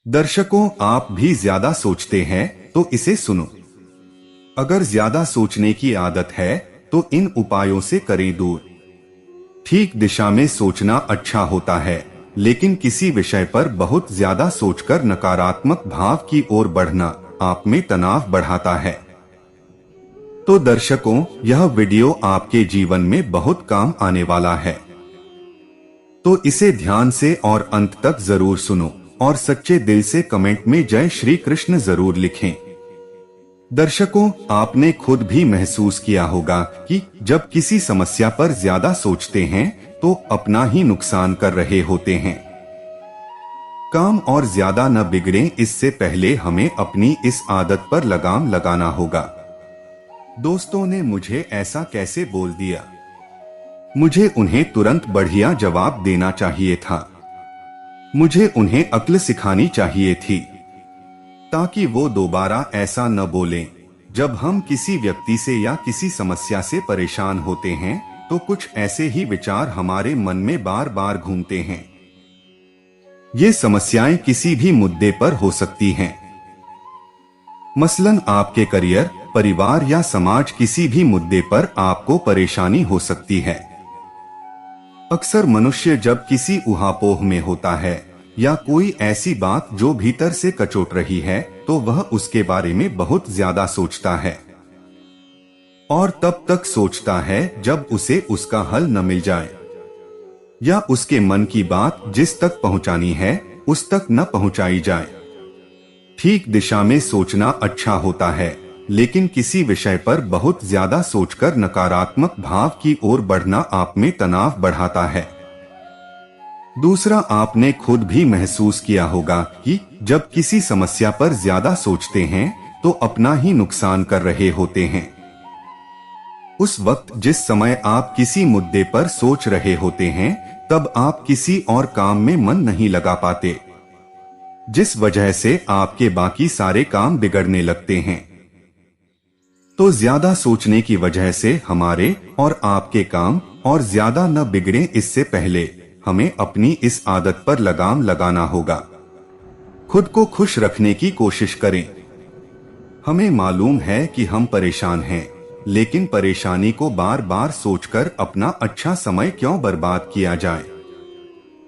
दर्शकों, आप भी ज्यादा सोचते हैं तो इसे सुनो। अगर ज्यादा सोचने की आदत है तो इन उपायों से करें दूर। ठीक दिशा में सोचना अच्छा होता है, लेकिन किसी विषय पर बहुत ज्यादा सोचकर नकारात्मक भाव की ओर बढ़ना आप में तनाव बढ़ाता है। तो दर्शकों, यह वीडियो आपके जीवन में बहुत काम आने वाला है, तो इसे ध्यान से और अंत तक जरूर सुनो और सच्चे दिल से कमेंट में जय श्री कृष्ण जरूर लिखें। दर्शकों, आपने खुद भी महसूस किया होगा कि जब किसी समस्या पर ज्यादा सोचते हैं तो अपना ही नुकसान कर रहे होते हैं। काम और ज्यादा न बिगड़े, इससे पहले हमें अपनी इस आदत पर लगाम लगाना होगा। दोस्तों ने मुझे ऐसा कैसे बोल दिया? मुझे उन्हें तुरंत बढ़िया जवाब देना चाहिए था। मुझे उन्हें अक्ल सिखानी चाहिए थी ताकि वो दोबारा ऐसा न बोलें। जब हम किसी व्यक्ति से या किसी समस्या से परेशान होते हैं तो कुछ ऐसे ही विचार हमारे मन में बार बार घूमते हैं। ये समस्याएं किसी भी मुद्दे पर हो सकती हैं। मसलन आपके करियर, परिवार या समाज, किसी भी मुद्दे पर आपको परेशानी हो सकती है। अक्सर मनुष्य जब किसी ऊहापोह में होता है या कोई ऐसी बात जो भीतर से कचोट रही है तो वह उसके बारे में बहुत ज्यादा सोचता है और तब तक सोचता है जब उसे उसका हल न मिल जाए या उसके मन की बात जिस तक पहुंचानी है उस तक न पहुंचाई जाए। ठीक दिशा में सोचना अच्छा होता है, लेकिन किसी विषय पर बहुत ज्यादा सोचकर नकारात्मक भाव की ओर बढ़ना आप में तनाव बढ़ाता है। दूसरा, आपने खुद भी महसूस किया होगा कि जब किसी समस्या पर ज्यादा सोचते हैं तो अपना ही नुकसान कर रहे होते हैं। उस वक्त जिस समय आप किसी मुद्दे पर सोच रहे होते हैं तब आप किसी और काम में मन नहीं लगा पाते, जिस वजह से आपके बाकी सारे काम बिगड़ने लगते हैं। तो ज्यादा सोचने की वजह से हमारे और आपके काम और ज्यादा न बिगड़े, इससे पहले हमें अपनी इस आदत पर लगाम लगाना होगा। खुद को खुश रखने की कोशिश करें। हमें मालूम है कि हम परेशान हैं, लेकिन परेशानी को बार बार सोचकर अपना अच्छा समय क्यों बर्बाद किया जाए।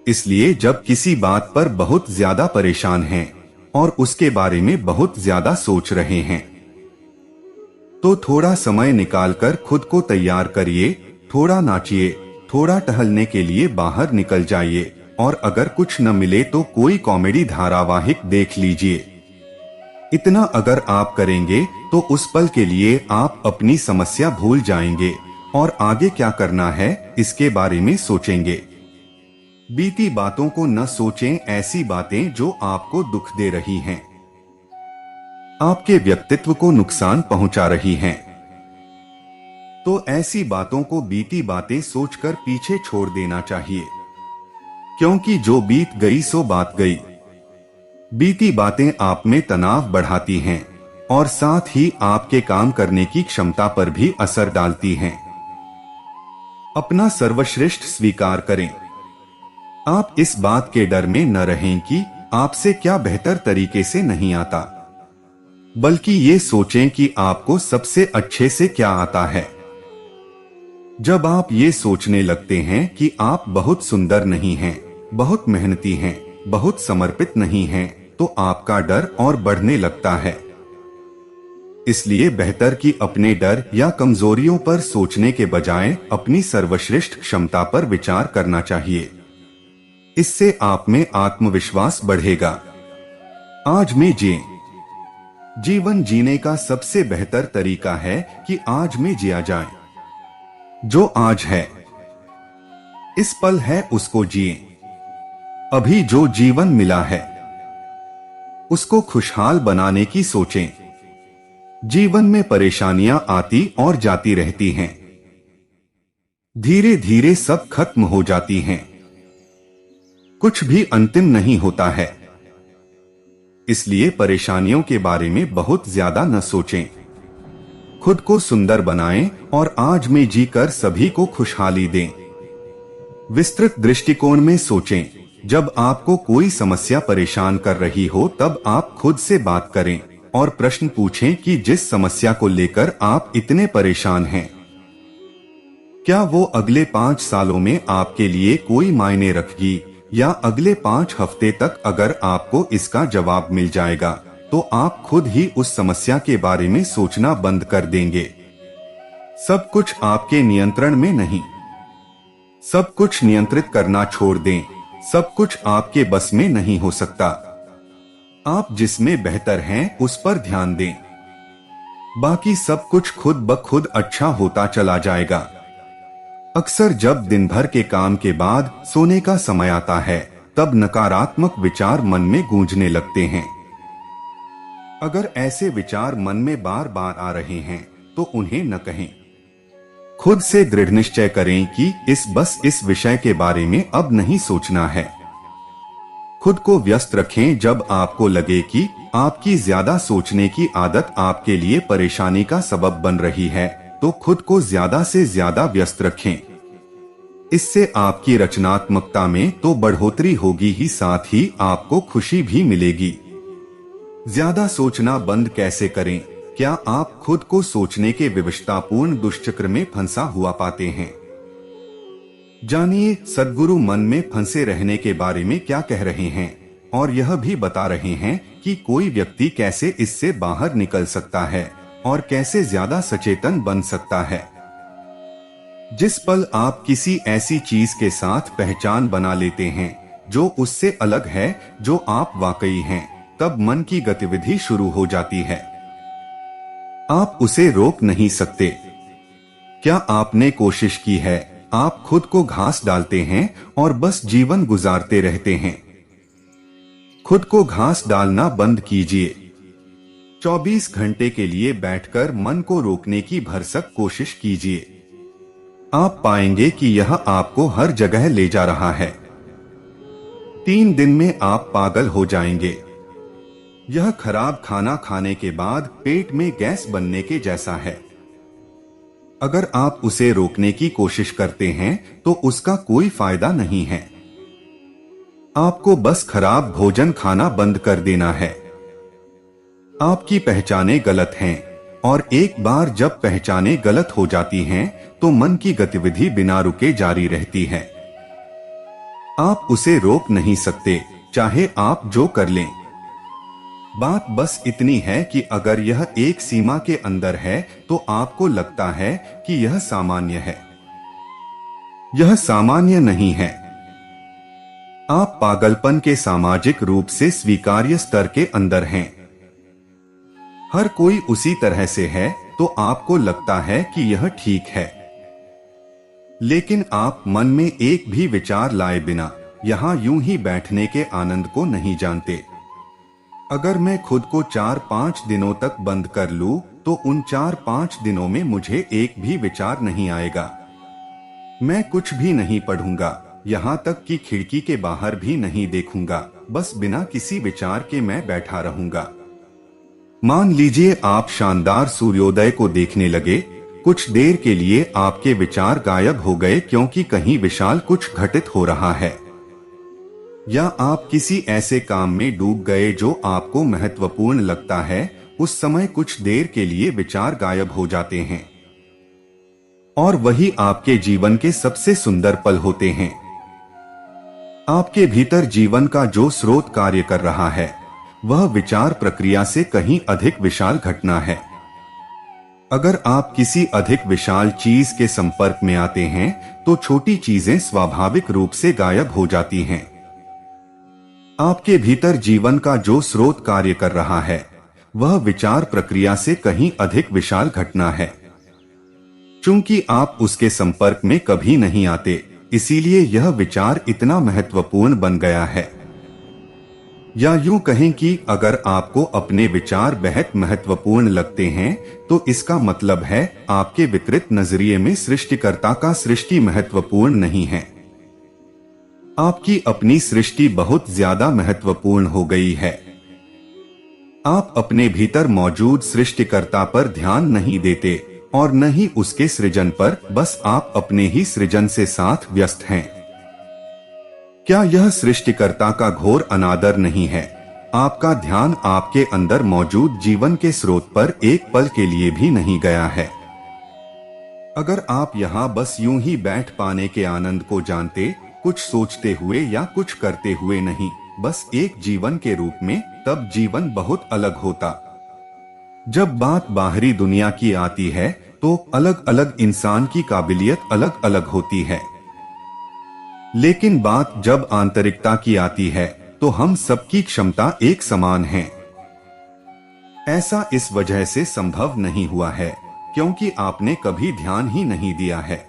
इसलिए जब किसी बात पर बहुत ज्यादा परेशान हैं और उसके बारे में बहुत ज्यादा सोच रहे हैं तो थोड़ा समय निकालकर खुद को तैयार करिए, थोड़ा नाचिए, थोड़ा टहलने के लिए बाहर निकल जाइए और अगर कुछ न मिले तो कोई कॉमेडी धारावाहिक देख लीजिए। इतना अगर आप करेंगे तो उस पल के लिए आप अपनी समस्या भूल जाएंगे और आगे क्या करना है इसके बारे में सोचेंगे। बीती बातों को न सोचें, ऐसी बातें जो आपको दुख दे रही हैं, आपके व्यक्तित्व को नुकसान पहुंचा रही हैं। तो ऐसी बातों को बीती बातें सोचकर पीछे छोड़ देना चाहिए, क्योंकि जो बीत गई सो बात गई। बीती बातें आप में तनाव बढ़ाती हैं और साथ ही आपके काम करने की क्षमता पर भी असर डालती हैं। अपना सर्वश्रेष्ठ स्वीकार करें। आप इस बात के डर में न रहें कि आपसे क्या बेहतर तरीके से नहीं आता, बल्कि ये सोचें कि आपको सबसे अच्छे से क्या आता है। जब आप ये सोचने लगते हैं कि आप बहुत सुंदर नहीं हैं, बहुत मेहनती हैं, बहुत समर्पित नहीं हैं, तो आपका डर और बढ़ने लगता है। इसलिए बेहतर कि अपने डर या कमजोरियों पर सोचने के बजाय अपनी सर्वश्रेष्ठ क्षमता पर विचार करना चाहिए। इससे आप में आत्मविश्वास बढ़ेगा। आज में जिएं। जीवन जीने का सबसे बेहतर तरीका है कि आज में जिया जाए। जो आज है, इस पल है, उसको जिएं। अभी जो जीवन मिला है उसको खुशहाल बनाने की सोचें। जीवन में परेशानियां आती और जाती रहती हैं, धीरे धीरे सब खत्म हो जाती हैं। कुछ भी अंतिम नहीं होता है, इसलिए परेशानियों के बारे में बहुत ज्यादा न सोचें। खुद को सुंदर बनाएं और आज में जीकर सभी को खुशहाली दें। विस्तृत दृष्टिकोण में सोचें। जब आपको कोई समस्या परेशान कर रही हो तब आप खुद से बात करें और प्रश्न पूछें कि जिस समस्या को लेकर आप इतने परेशान हैं, क्या वो अगले 5 सालों में आपके लिए कोई मायने रखेगी, या अगले 5 हफ्ते तक अगर आपको इसका जवाब मिल जाएगा तो आप खुद ही उस समस्या के बारे में सोचना बंद कर देंगे। सब कुछ आपके नियंत्रण में नहीं। सब कुछ नियंत्रित करना छोड़ दें। सब कुछ आपके बस में नहीं हो सकता। आप जिसमें बेहतर हैं उस पर ध्यान दें। बाकी सब कुछ खुद ब खुद अच्छा होता चला जाएगा। अक्सर जब दिन भर के काम के बाद सोने का समय आता है तब नकारात्मक विचार मन में गूंजने लगते हैं। अगर ऐसे विचार मन में बार बार आ रहे हैं तो उन्हें न कहें। खुद से दृढ़ निश्चय करें कि इस विषय के बारे में अब नहीं सोचना है। खुद को व्यस्त रखें। जब आपको लगे कि आपकी ज्यादा सोचने की आदत आपके लिए परेशानी का सबब बन रही है तो खुद को ज्यादा से ज्यादा व्यस्त रखें। इससे आपकी रचनात्मकता में तो बढ़ोतरी होगी ही, साथ ही आपको खुशी भी मिलेगी। ज्यादा सोचना बंद कैसे करें? क्या आप खुद को सोचने के विवशतापूर्ण दुष्चक्र में फंसा हुआ पाते हैं? जानिए, सद्गुरु मन में फंसे रहने के बारे में क्या कह रहे हैं और यह भी बता रहे हैं कि कोई व्यक्ति कैसे इससे बाहर निकल सकता है और कैसे ज्यादा सचेतन बन सकता है। जिस पल आप किसी ऐसी चीज के साथ पहचान बना लेते हैं जो उससे अलग है, जो आप वाकई हैं, तब मन की गतिविधि शुरू हो जाती है। आप उसे रोक नहीं सकते। क्या आपने कोशिश की है? आप खुद को घास डालते हैं और बस जीवन गुजारते रहते हैं। खुद को घास डालना बंद कीजिए। 24 घंटे के लिए बैठकर मन को रोकने की भरसक कोशिश कीजिए। आप पाएंगे कि यह आपको हर जगह ले जा रहा है। 3 दिन में आप पागल हो जाएंगे। यह खराब खाना खाने के बाद पेट में गैस बनने के जैसा है। अगर आप उसे रोकने की कोशिश करते हैं तो उसका कोई फायदा नहीं है। आपको बस खराब भोजन खाना बंद कर देना है। आपकी पहचानें गलत हैं और एक बार जब पहचानें गलत हो जाती हैं तो मन की गतिविधि बिना रुके जारी रहती है। आप उसे रोक नहीं सकते, चाहे आप जो कर लें। बात बस इतनी है कि अगर यह एक सीमा के अंदर है तो आपको लगता है कि यह सामान्य है। यह सामान्य नहीं है। आप पागलपन के सामाजिक रूप से स्वीकार्य स्तर के अंदर हैं। हर कोई उसी तरह से है तो आपको लगता है कि यह ठीक है। लेकिन आप मन में एक भी विचार लाए बिना यहां यूं ही बैठने के आनंद को नहीं जानते। अगर मैं खुद को 4-5 दिनों तक बंद कर लूं तो उन 4-5 दिनों में मुझे एक भी विचार नहीं आएगा। मैं कुछ भी नहीं पढ़ूंगा, यहाँ तक कि खिड़की के बाहर भी नहीं देखूंगा। बस बिना किसी विचार के मैं बैठा रहूंगा। मान लीजिए आप शानदार सूर्योदय को देखने लगे। कुछ देर के लिए आपके विचार गायब हो गए क्योंकि कहीं विशाल कुछ घटित हो रहा है। या आप किसी ऐसे काम में डूब गए जो आपको महत्वपूर्ण लगता है। उस समय कुछ देर के लिए विचार गायब हो जाते हैं और वही आपके जीवन के सबसे सुंदर पल होते हैं। आपके भीतर जीवन का जो स्रोत कार्य कर रहा है वह विचार प्रक्रिया से कहीं अधिक विशाल घटना है। अगर आप किसी अधिक विशाल चीज के संपर्क में आते हैं तो छोटी चीजें स्वाभाविक रूप से गायब हो जाती हैं। आपके भीतर जीवन का जो स्रोत कार्य कर रहा है वह विचार प्रक्रिया से कहीं अधिक विशाल घटना है। चूंकि आप उसके संपर्क में कभी नहीं आते, इसीलिए यह विचार इतना महत्वपूर्ण बन गया है। या यूं कहें कि अगर आपको अपने विचार बेहद महत्वपूर्ण लगते हैं तो इसका मतलब है आपके विकृत नजरिए में सृष्टिकर्ता का सृष्टि महत्वपूर्ण नहीं है। आपकी अपनी सृष्टि बहुत ज्यादा महत्वपूर्ण हो गई है। आप अपने भीतर मौजूद सृष्टिकर्ता पर ध्यान नहीं देते और न ही उसके सृजन पर, बस आप अपने ही सृजन से साथ व्यस्त हैं। क्या यह सृष्टिकर्ता का घोर अनादर नहीं है? आपका ध्यान आपके अंदर मौजूद जीवन के स्रोत पर एक पल के लिए भी नहीं गया है। अगर आप यहाँ बस यूं ही बैठ पाने के आनंद को जानते, कुछ सोचते हुए या कुछ करते हुए नहीं, बस एक जीवन के रूप में, तब जीवन बहुत अलग होता। जब बात बाहरी दुनिया की आती है तो अलग अलग इंसान की काबिलियत अलग अलग होती है, लेकिन बात जब आंतरिकता की आती है तो हम सबकी क्षमता एक समान है। ऐसा इस वजह से संभव नहीं हुआ है क्योंकि आपने कभी ध्यान ही नहीं दिया है।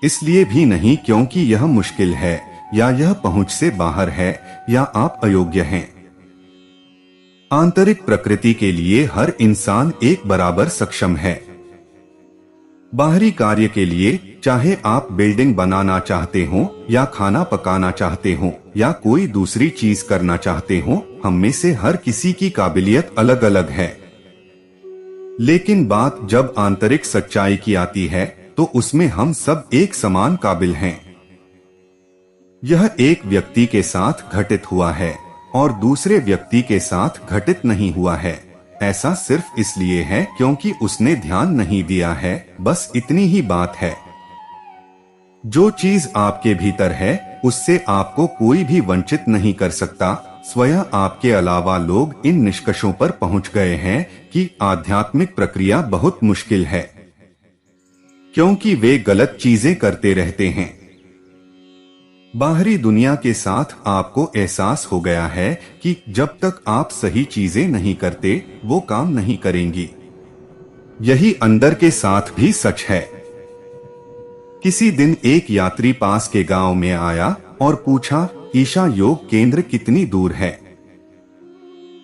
इसलिए भी नहीं क्योंकि यह मुश्किल है या यह पहुंच से बाहर है या आप अयोग्य हैं। आंतरिक प्रकृति के लिए हर इंसान एक बराबर सक्षम है। बाहरी कार्य के लिए, चाहे आप बिल्डिंग बनाना चाहते हो या खाना पकाना चाहते हो या कोई दूसरी चीज करना चाहते हो, हम में से हर किसी की काबिलियत अलग अलग है। लेकिन बात जब आंतरिक सच्चाई की आती है तो उसमें हम सब एक समान काबिल हैं। यह एक व्यक्ति के साथ घटित हुआ है और दूसरे व्यक्ति के साथ घटित नहीं हुआ है। ऐसा सिर्फ इसलिए है क्योंकि उसने ध्यान नहीं दिया है, बस इतनी ही बात है। जो चीज आपके भीतर है उससे आपको कोई भी वंचित नहीं कर सकता। स्वयं आपके अलावा लोग इन निष्कर्षों पर पहुंच गए हैं कि आध्यात्मिक प्रक्रिया बहुत मुश्किल है क्योंकि वे गलत चीजें करते रहते हैं। बाहरी दुनिया के साथ आपको एहसास हो गया है कि जब तक आप सही चीजें नहीं करते वो काम नहीं करेंगी। यही अंदर के साथ भी सच है। किसी दिन एक यात्री पास के गांव में आया और पूछा, ईशा योग केंद्र कितनी दूर है?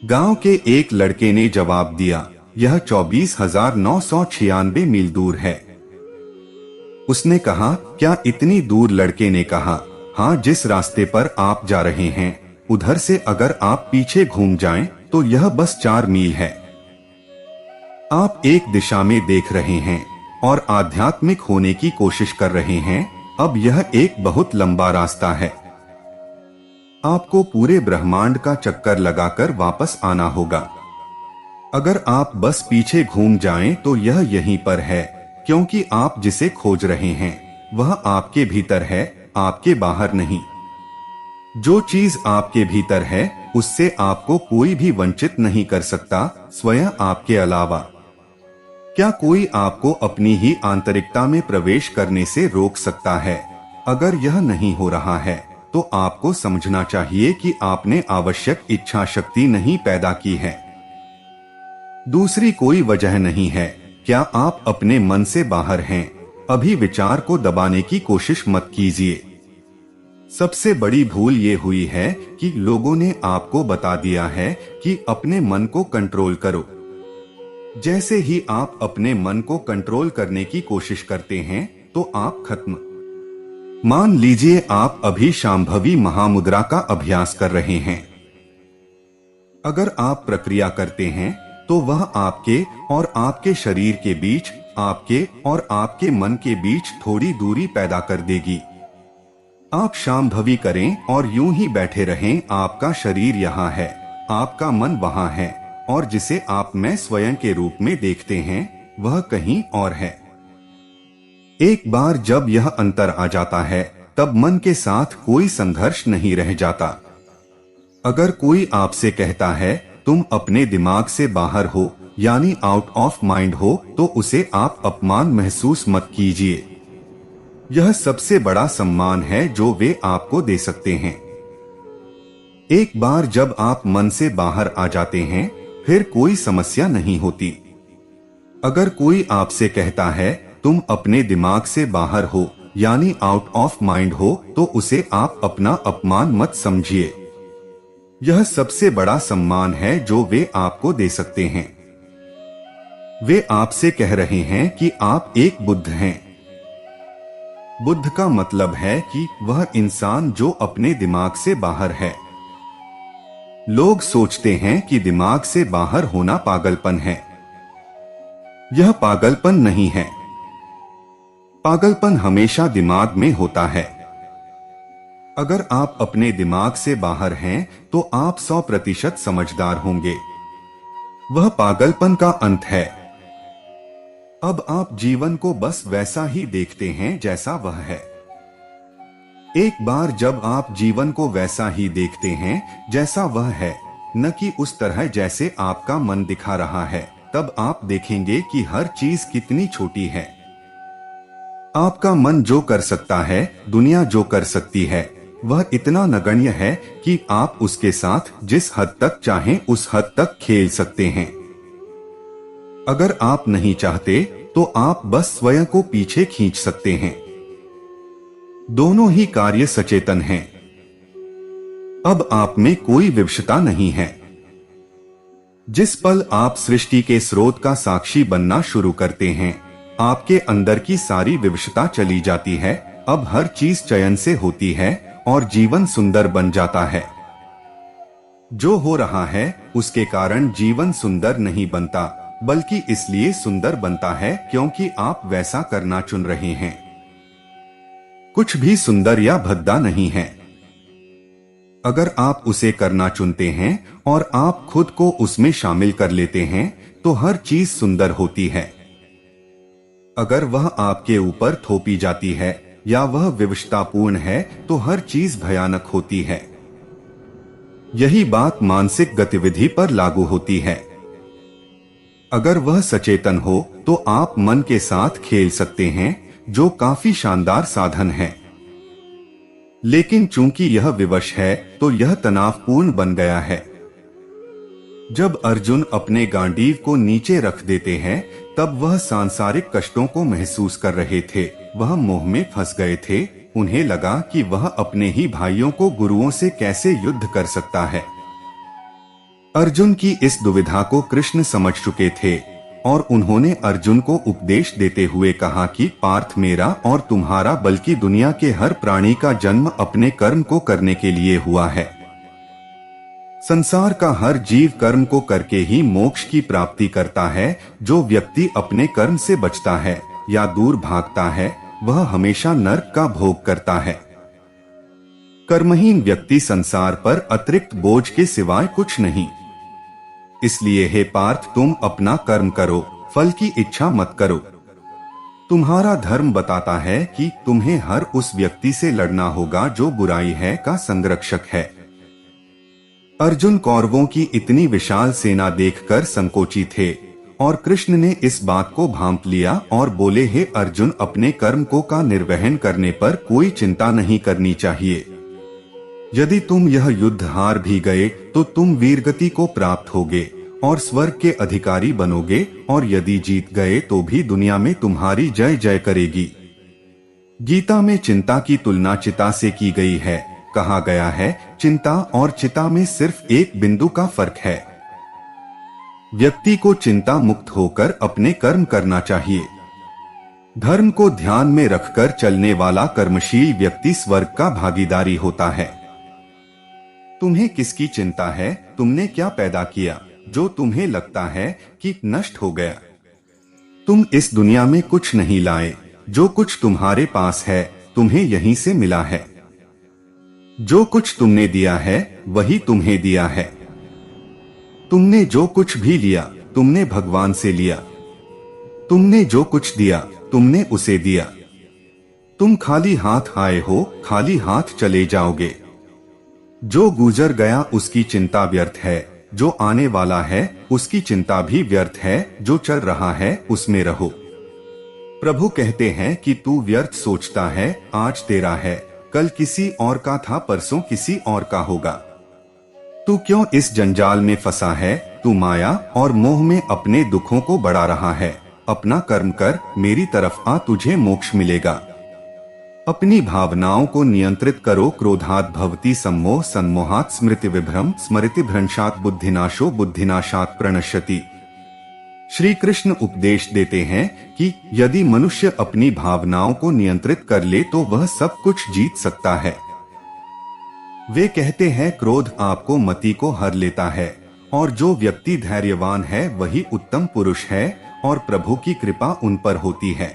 गांव के एक लड़के ने जवाब दिया, यह 24,996 मील दूर है। उसने कहा, क्या इतनी दूर? लड़के ने कहा, हाँ, जिस रास्ते पर आप जा रहे हैं उधर से अगर आप पीछे घूम जाएं तो यह बस 4 मील है। आप एक दिशा में देख रहे हैं और आध्यात्मिक होने की कोशिश कर रहे हैं। अब यह एक बहुत लंबा रास्ता है। आपको पूरे ब्रह्मांड का चक्कर लगाकर वापस आना होगा। अगर आप बस पीछे घूम जाएं तो यह यहीं पर है, क्योंकि आप जिसे खोज रहे हैं वह आपके भीतर है, आपके बाहर नहीं। जो चीज आपके भीतर है उससे आपको कोई भी वंचित नहीं कर सकता, स्वयं आपके अलावा। क्या कोई आपको अपनी ही आंतरिकता में प्रवेश करने से रोक सकता है? अगर यह नहीं हो रहा है तो आपको समझना चाहिए कि आपने आवश्यक इच्छा शक्ति नहीं पैदा की है। दूसरी कोई वजह नहीं है। क्या आप अपने मन से बाहर हैं? अभी विचार को दबाने की कोशिश मत कीजिए। सबसे बड़ी भूल ये हुई है कि लोगों ने आपको बता दिया है कि अपने मन को कंट्रोल करो। जैसे ही आप अपने मन को कंट्रोल करने की कोशिश करते हैं तो आप खत्म। मान लीजिए आप अभी शांभवी महामुद्रा का अभ्यास कर रहे हैं। अगर आप प्रक्रिया करते हैं तो वह आपके और आपके शरीर के बीच, आपके और आपके मन के बीच थोड़ी दूरी पैदा कर देगी। आप शांभवी करें और यूं ही बैठे रहें। आपका शरीर यहाँ है, आपका मन वहाँ है और जिसे आप मैं स्वयं के रूप में देखते हैं वह कहीं और है। एक बार जब यह अंतर आ जाता है तब मन के साथ कोई संघर्ष नहीं रह जाता। अगर कोई आपसे कहता है तुम अपने दिमाग से बाहर हो, यानी आउट ऑफ माइंड हो, तो उसे आप अपमान महसूस मत कीजिए। यह सबसे बड़ा सम्मान है जो वे आपको दे सकते हैं। एक बार जब आप मन से बाहर आ जाते हैं फिर कोई समस्या नहीं होती। अगर कोई आपसे कहता है तुम अपने दिमाग से बाहर हो, यानी आउट ऑफ माइंड हो, तो उसे आप अपना अपमान मत समझिए। यह सबसे बड़ा सम्मान है जो वे आपको दे सकते हैं। वे आपसे कह रहे हैं कि आप एक बुद्ध हैं। बुद्ध का मतलब है कि वह इंसान जो अपने दिमाग से बाहर है। लोग सोचते हैं कि दिमाग से बाहर होना पागलपन है। यह पागलपन नहीं है। पागलपन हमेशा दिमाग में होता है। अगर आप अपने दिमाग से बाहर हैं तो आप 100% समझदार होंगे। वह पागलपन का अंत है। अब आप जीवन को बस वैसा ही देखते हैं जैसा वह है। एक बार जब आप जीवन को वैसा ही देखते हैं जैसा वह है, न कि उस तरह जैसे आपका मन दिखा रहा है, तब आप देखेंगे कि हर चीज कितनी छोटी है। आपका मन जो कर सकता है, दुनिया जो कर सकती है, वह इतना नगण्य है कि आप उसके साथ जिस हद तक चाहें उस हद तक खेल सकते हैं। अगर आप नहीं चाहते तो आप बस स्वयं को पीछे खींच सकते हैं। दोनों ही कार्य सचेतन हैं। अब आप में कोई विवशता नहीं है। जिस पल आप सृष्टि के स्रोत का साक्षी बनना शुरू करते हैं, आपके अंदर की सारी विवशता चली जाती है। अब हर चीज चयन से होती है और जीवन सुंदर बन जाता है। जो हो रहा है उसके कारण जीवन सुंदर नहीं बनता, बल्कि इसलिए सुंदर बनता है क्योंकि आप वैसा करना चुन रहे हैं। कुछ भी सुंदर या भद्दा नहीं है। अगर आप उसे करना चुनते हैं और आप खुद को उसमें शामिल कर लेते हैं तो हर चीज सुंदर होती है। अगर वह आपके ऊपर थोपी जाती है या वह विवशतापूर्ण है तो हर चीज भयानक होती है। यही बात मानसिक गतिविधि पर लागू होती है। अगर वह सचेतन हो तो आप मन के साथ खेल सकते हैं, जो काफी शानदार साधन है। लेकिन चूंकि यह विवश है तो यह तनावपूर्ण बन गया है। जब अर्जुन अपने गांडीव को नीचे रख देते हैं तब वह सांसारिक कष्टों को महसूस कर रहे थे। वह मोह में फंस गए थे। उन्हें लगा कि वह अपने ही भाइयों को गुरुओं से कैसे युद्ध कर सकता है। अर्जुन की इस दुविधा को कृष्ण समझ चुके थे और उन्होंने अर्जुन को उपदेश देते हुए कहा कि पार्थ, मेरा और तुम्हारा बल्कि दुनिया के हर प्राणी का जन्म अपने कर्म को करने के लिए हुआ है। संसार का हर जीव कर्म को करके ही मोक्ष की प्राप्ति करता है। जो व्यक्ति अपने कर्म से बचता है या दूर भागता है, वह हमेशा नरक का भोग करता है। कर्महीन व्यक्ति संसार पर अतिरिक्त बोझ के सिवाय कुछ नहीं। इसलिए हे पार्थ, तुम अपना कर्म करो, फल की इच्छा मत करो। तुम्हारा धर्म बताता है कि तुम्हें हर उस व्यक्ति से लड़ना होगा जो बुराई है का संरक्षक है। अर्जुन कौरवों की इतनी विशाल सेना देखकर संकोची थे और कृष्ण ने इस बात को भांप लिया और बोले, हे अर्जुन, अपने कर्म को का निर्वहन करने पर कोई चिंता नहीं करनी चाहिए। यदि तुम यह युद्ध हार भी गए तो तुम वीरगति को प्राप्त होगे और स्वर्ग के अधिकारी बनोगे, और यदि जीत गए तो भी दुनिया में तुम्हारी जय जय करेगी। गीता में चिंता की तुलना चिता से की गई है। कहा गया है, चिंता और चिता में सिर्फ एक बिंदु का फर्क है। व्यक्ति को चिंता मुक्त होकर अपने कर्म करना चाहिए। धर्म को ध्यान में रखकर चलने वाला कर्मशील व्यक्ति स्वर्ग का भागीदारी होता है। तुम्हें किसकी चिंता है? तुमने क्या पैदा किया जो तुम्हें लगता है कि नष्ट हो गया? तुम इस दुनिया में कुछ नहीं लाए। जो कुछ तुम्हारे पास है तुम्हें यहीं से मिला है। जो कुछ तुमने दिया है वही तुम्हें दिया है। तुमने जो कुछ भी लिया तुमने भगवान से लिया। तुमने जो कुछ दिया तुमने उसे दिया। तुम खाली हाथ आए हो, खाली हाथ चले जाओगे। जो गुजर गया उसकी चिंता व्यर्थ है, जो आने वाला है उसकी चिंता भी व्यर्थ है। जो चल रहा है उसमें रहो। प्रभु कहते हैं कि तू व्यर्थ सोचता है, आज तेरा है, कल किसी और का था, परसों किसी और का होगा। तू क्यों इस जंजाल में फंसा है? तू माया और मोह में अपने दुखों को बढ़ा रहा है। अपना कर्म कर, मेरी तरफ आ, तुझे मोक्ष मिलेगा। अपनी भावनाओं को नियंत्रित करो। क्रोधात् भवति सम्मोह, सम्मोहात् स्मृति विभ्रम, स्मृति भ्रंशात् बुद्धिनाशो, बुद्धिनाशात् प्रणश्यति। श्री कृष्ण उपदेश देते हैं कि यदि मनुष्य अपनी भावनाओं को नियंत्रित कर ले तो वह सब कुछ जीत सकता है। वे कहते हैं, क्रोध आपको मति को हर लेता है और जो व्यक्ति धैर्यवान है वही उत्तम पुरुष है और प्रभु की कृपा उन पर होती है।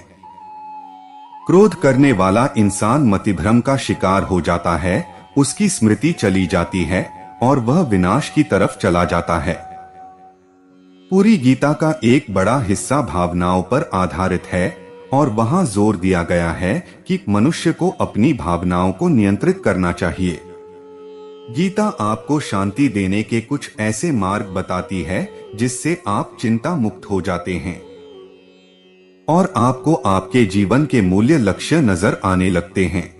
क्रोध करने वाला इंसान मतिभ्रम का शिकार हो जाता है उसकी स्मृति चली जाती है और वह विनाश की तरफ चला जाता है। पूरी गीता का एक बड़ा हिस्सा भावनाओं पर आधारित है और वहां जोर दिया गया है कि मनुष्य को अपनी भावनाओं को नियंत्रित करना चाहिए। गीता आपको शांति देने के कुछ ऐसे मार्ग बताती है जिससे आप चिंता मुक्त हो जाते हैं और आपको आपके जीवन के मूल्य लक्ष्य नजर आने लगते हैं।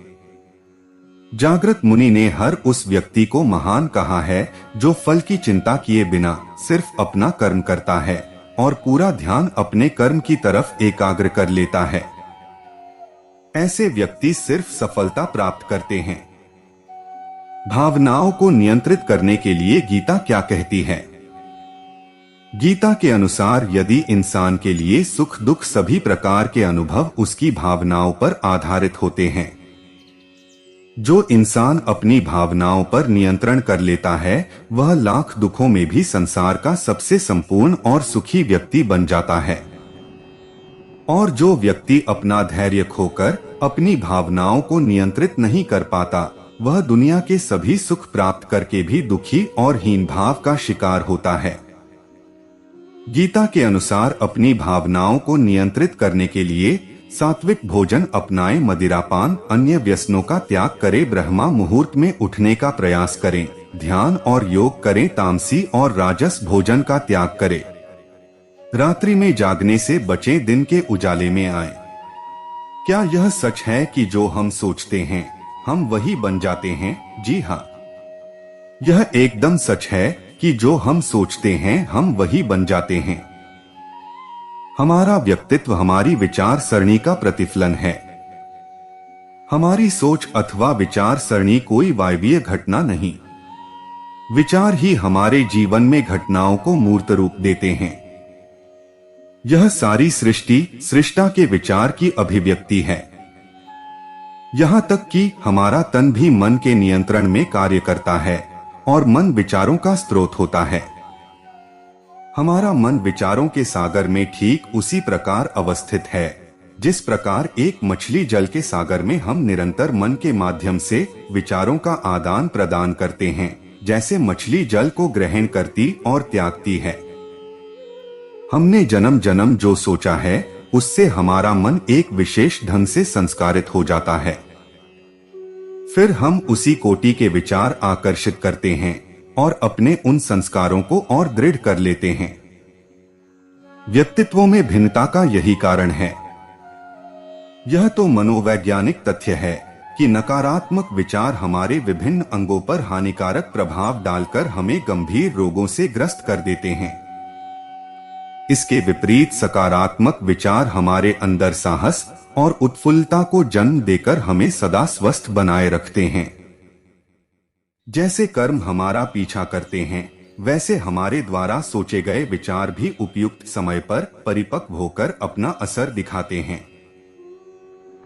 जागृत मुनि ने हर उस व्यक्ति को महान कहा है जो फल की चिंता किए बिना सिर्फ अपना कर्म करता है और पूरा ध्यान अपने कर्म की तरफ एकाग्र कर लेता है। ऐसे व्यक्ति सिर्फ सफलता प्राप्त करते हैं। भावनाओं को नियंत्रित करने के लिए गीता क्या कहती है? गीता के अनुसार यदि इंसान के लिए सुख दुख सभी प्रकार के अनुभव उसकी भावनाओं पर आधारित होते हैं, जो इंसान अपनी भावनाओं पर नियंत्रण कर लेता है वह लाख दुखों में भी संसार का सबसे संपूर्ण और सुखी व्यक्ति बन जाता है। और जो व्यक्ति अपना धैर्य खोकर अपनी भावनाओं को नियंत्रित नहीं कर पाता वह दुनिया के सभी सुख प्राप्त करके भी दुखी और हीन भाव का शिकार होता है। गीता के अनुसार अपनी भावनाओं को नियंत्रित करने के लिए सात्विक भोजन अपनाएं, मदिरापान, अन्य व्यसनों का त्याग करें, ब्रह्मा मुहूर्त में उठने का प्रयास करें, ध्यान और योग करें, तामसी और राजस भोजन का त्याग करें, रात्रि में जागने से बचें, दिन के उजाले में आएं। क्या यह सच है कि जो हम सोचते हैं हम वही बन जाते हैं? जी हाँ, यह एकदम सच है कि जो हम सोचते हैं हम वही बन जाते हैं। हमारा व्यक्तित्व हमारी विचार सरणी का प्रतिफलन है। हमारी सोच अथवा विचार सरणी कोई वायवीय घटना नहीं, विचार ही हमारे जीवन में घटनाओं को मूर्त रूप देते हैं। यह सारी सृष्टि सृष्टा के विचार की अभिव्यक्ति है। यहाँ तक कि हमारा तन भी मन के नियंत्रण में कार्य करता है और मन विचारों का स्रोत होता है। हमारा मन विचारों के सागर में ठीक उसी प्रकार अवस्थित है जिस प्रकार एक मछली जल के सागर में हम निरंतर मन के माध्यम से विचारों का आदान प्रदान करते हैं, जैसे मछली जल को ग्रहण करती और त्यागती है। हमने जन्म जन्म जो सोचा है उससे हमारा मन एक विशेष ढंग से संस्कारित हो जाता है। फिर हम उसी कोटि के विचार आकर्षित करते हैं और अपने उन संस्कारों को और दृढ़ कर लेते हैं। व्यक्तित्वों में भिन्नता का यही कारण है। यह तो मनोवैज्ञानिक तथ्य है कि नकारात्मक विचार हमारे विभिन्न अंगों पर हानिकारक प्रभाव डालकर हमें गंभीर रोगों से ग्रस्त कर देते हैं। इसके विपरीत सकारात्मक विचार हमारे अंदर साहस और उत्फुल्लता को जन्म देकर हमें सदा स्वस्थ बनाए रखते हैं। जैसे कर्म हमारा पीछा करते हैं वैसे हमारे द्वारा सोचे गए विचार भी उपयुक्त समय पर परिपक्व होकर अपना असर दिखाते हैं।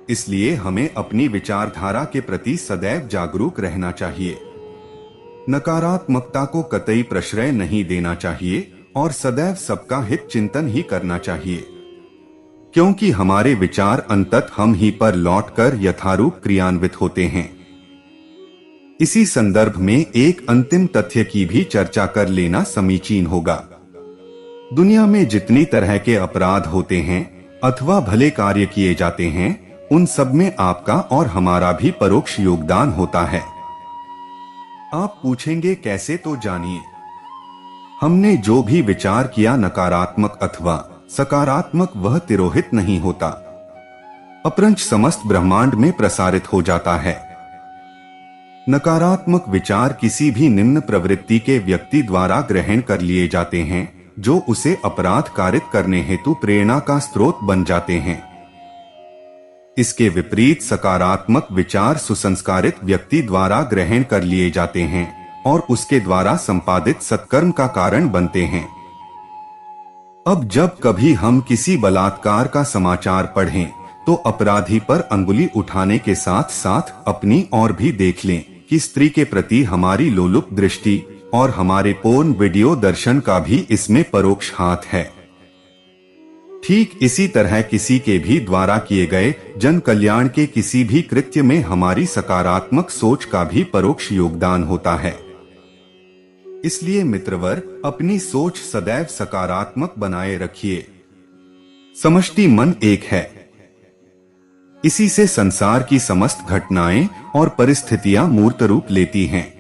इसलिए हमें अपनी विचारधारा के प्रति सदैव जागरूक रहना चाहिए। नकारात्मकता को कतई प्रश्रय नहीं देना चाहिए और सदैव सबका हित चिंतन ही करना चाहिए, क्योंकि हमारे विचार अंततः हम ही पर लौटकर यथारूप क्रियान्वित होते हैं। इसी संदर्भ में एक अंतिम तथ्य की भी चर्चा कर लेना समीचीन होगा। दुनिया में जितनी तरह के अपराध होते हैं अथवा भले कार्य किए जाते हैं उन सब में आपका और हमारा भी परोक्ष योगदान होता है। आप पूछेंगे कैसे? तो जानिए। हमने जो भी विचार किया नकारात्मक अथवा सकारात्मक वह तिरोहित नहीं होता, अपरंच समस्त ब्रह्मांड में प्रसारित हो जाता है। नकारात्मक विचार किसी भी निम्न प्रवृत्ति के व्यक्ति द्वारा ग्रहण कर लिए जाते हैं जो उसे अपराध कारित करने हेतु प्रेरणा का स्रोत बन जाते हैं। इसके विपरीत सकारात्मक विचार सुसंस्कारित व्यक्ति द्वारा ग्रहण कर लिए जाते हैं और उसके द्वारा संपादित सत्कर्म का कारण बनते हैं। अब जब कभी हम किसी बलात्कार का समाचार पढ़ें तो अपराधी पर अंगुली उठाने के साथ साथ अपनी ओर भी देख लें कि स्त्री के प्रति हमारी लोलुप दृष्टि और हमारे पोर्न वीडियो दर्शन का भी इसमें परोक्ष हाथ है। ठीक इसी तरह किसी के भी द्वारा किए गए जन कल्याण के किसी भी कृत्य में हमारी सकारात्मक सोच का भी परोक्ष योगदान होता है। इसलिए मित्रवर, अपनी सोच सदैव सकारात्मक बनाए रखिए। समष्टि मन एक है। इसी से संसार की समस्त घटनाएं और परिस्थितियां मूर्त रूप लेती हैं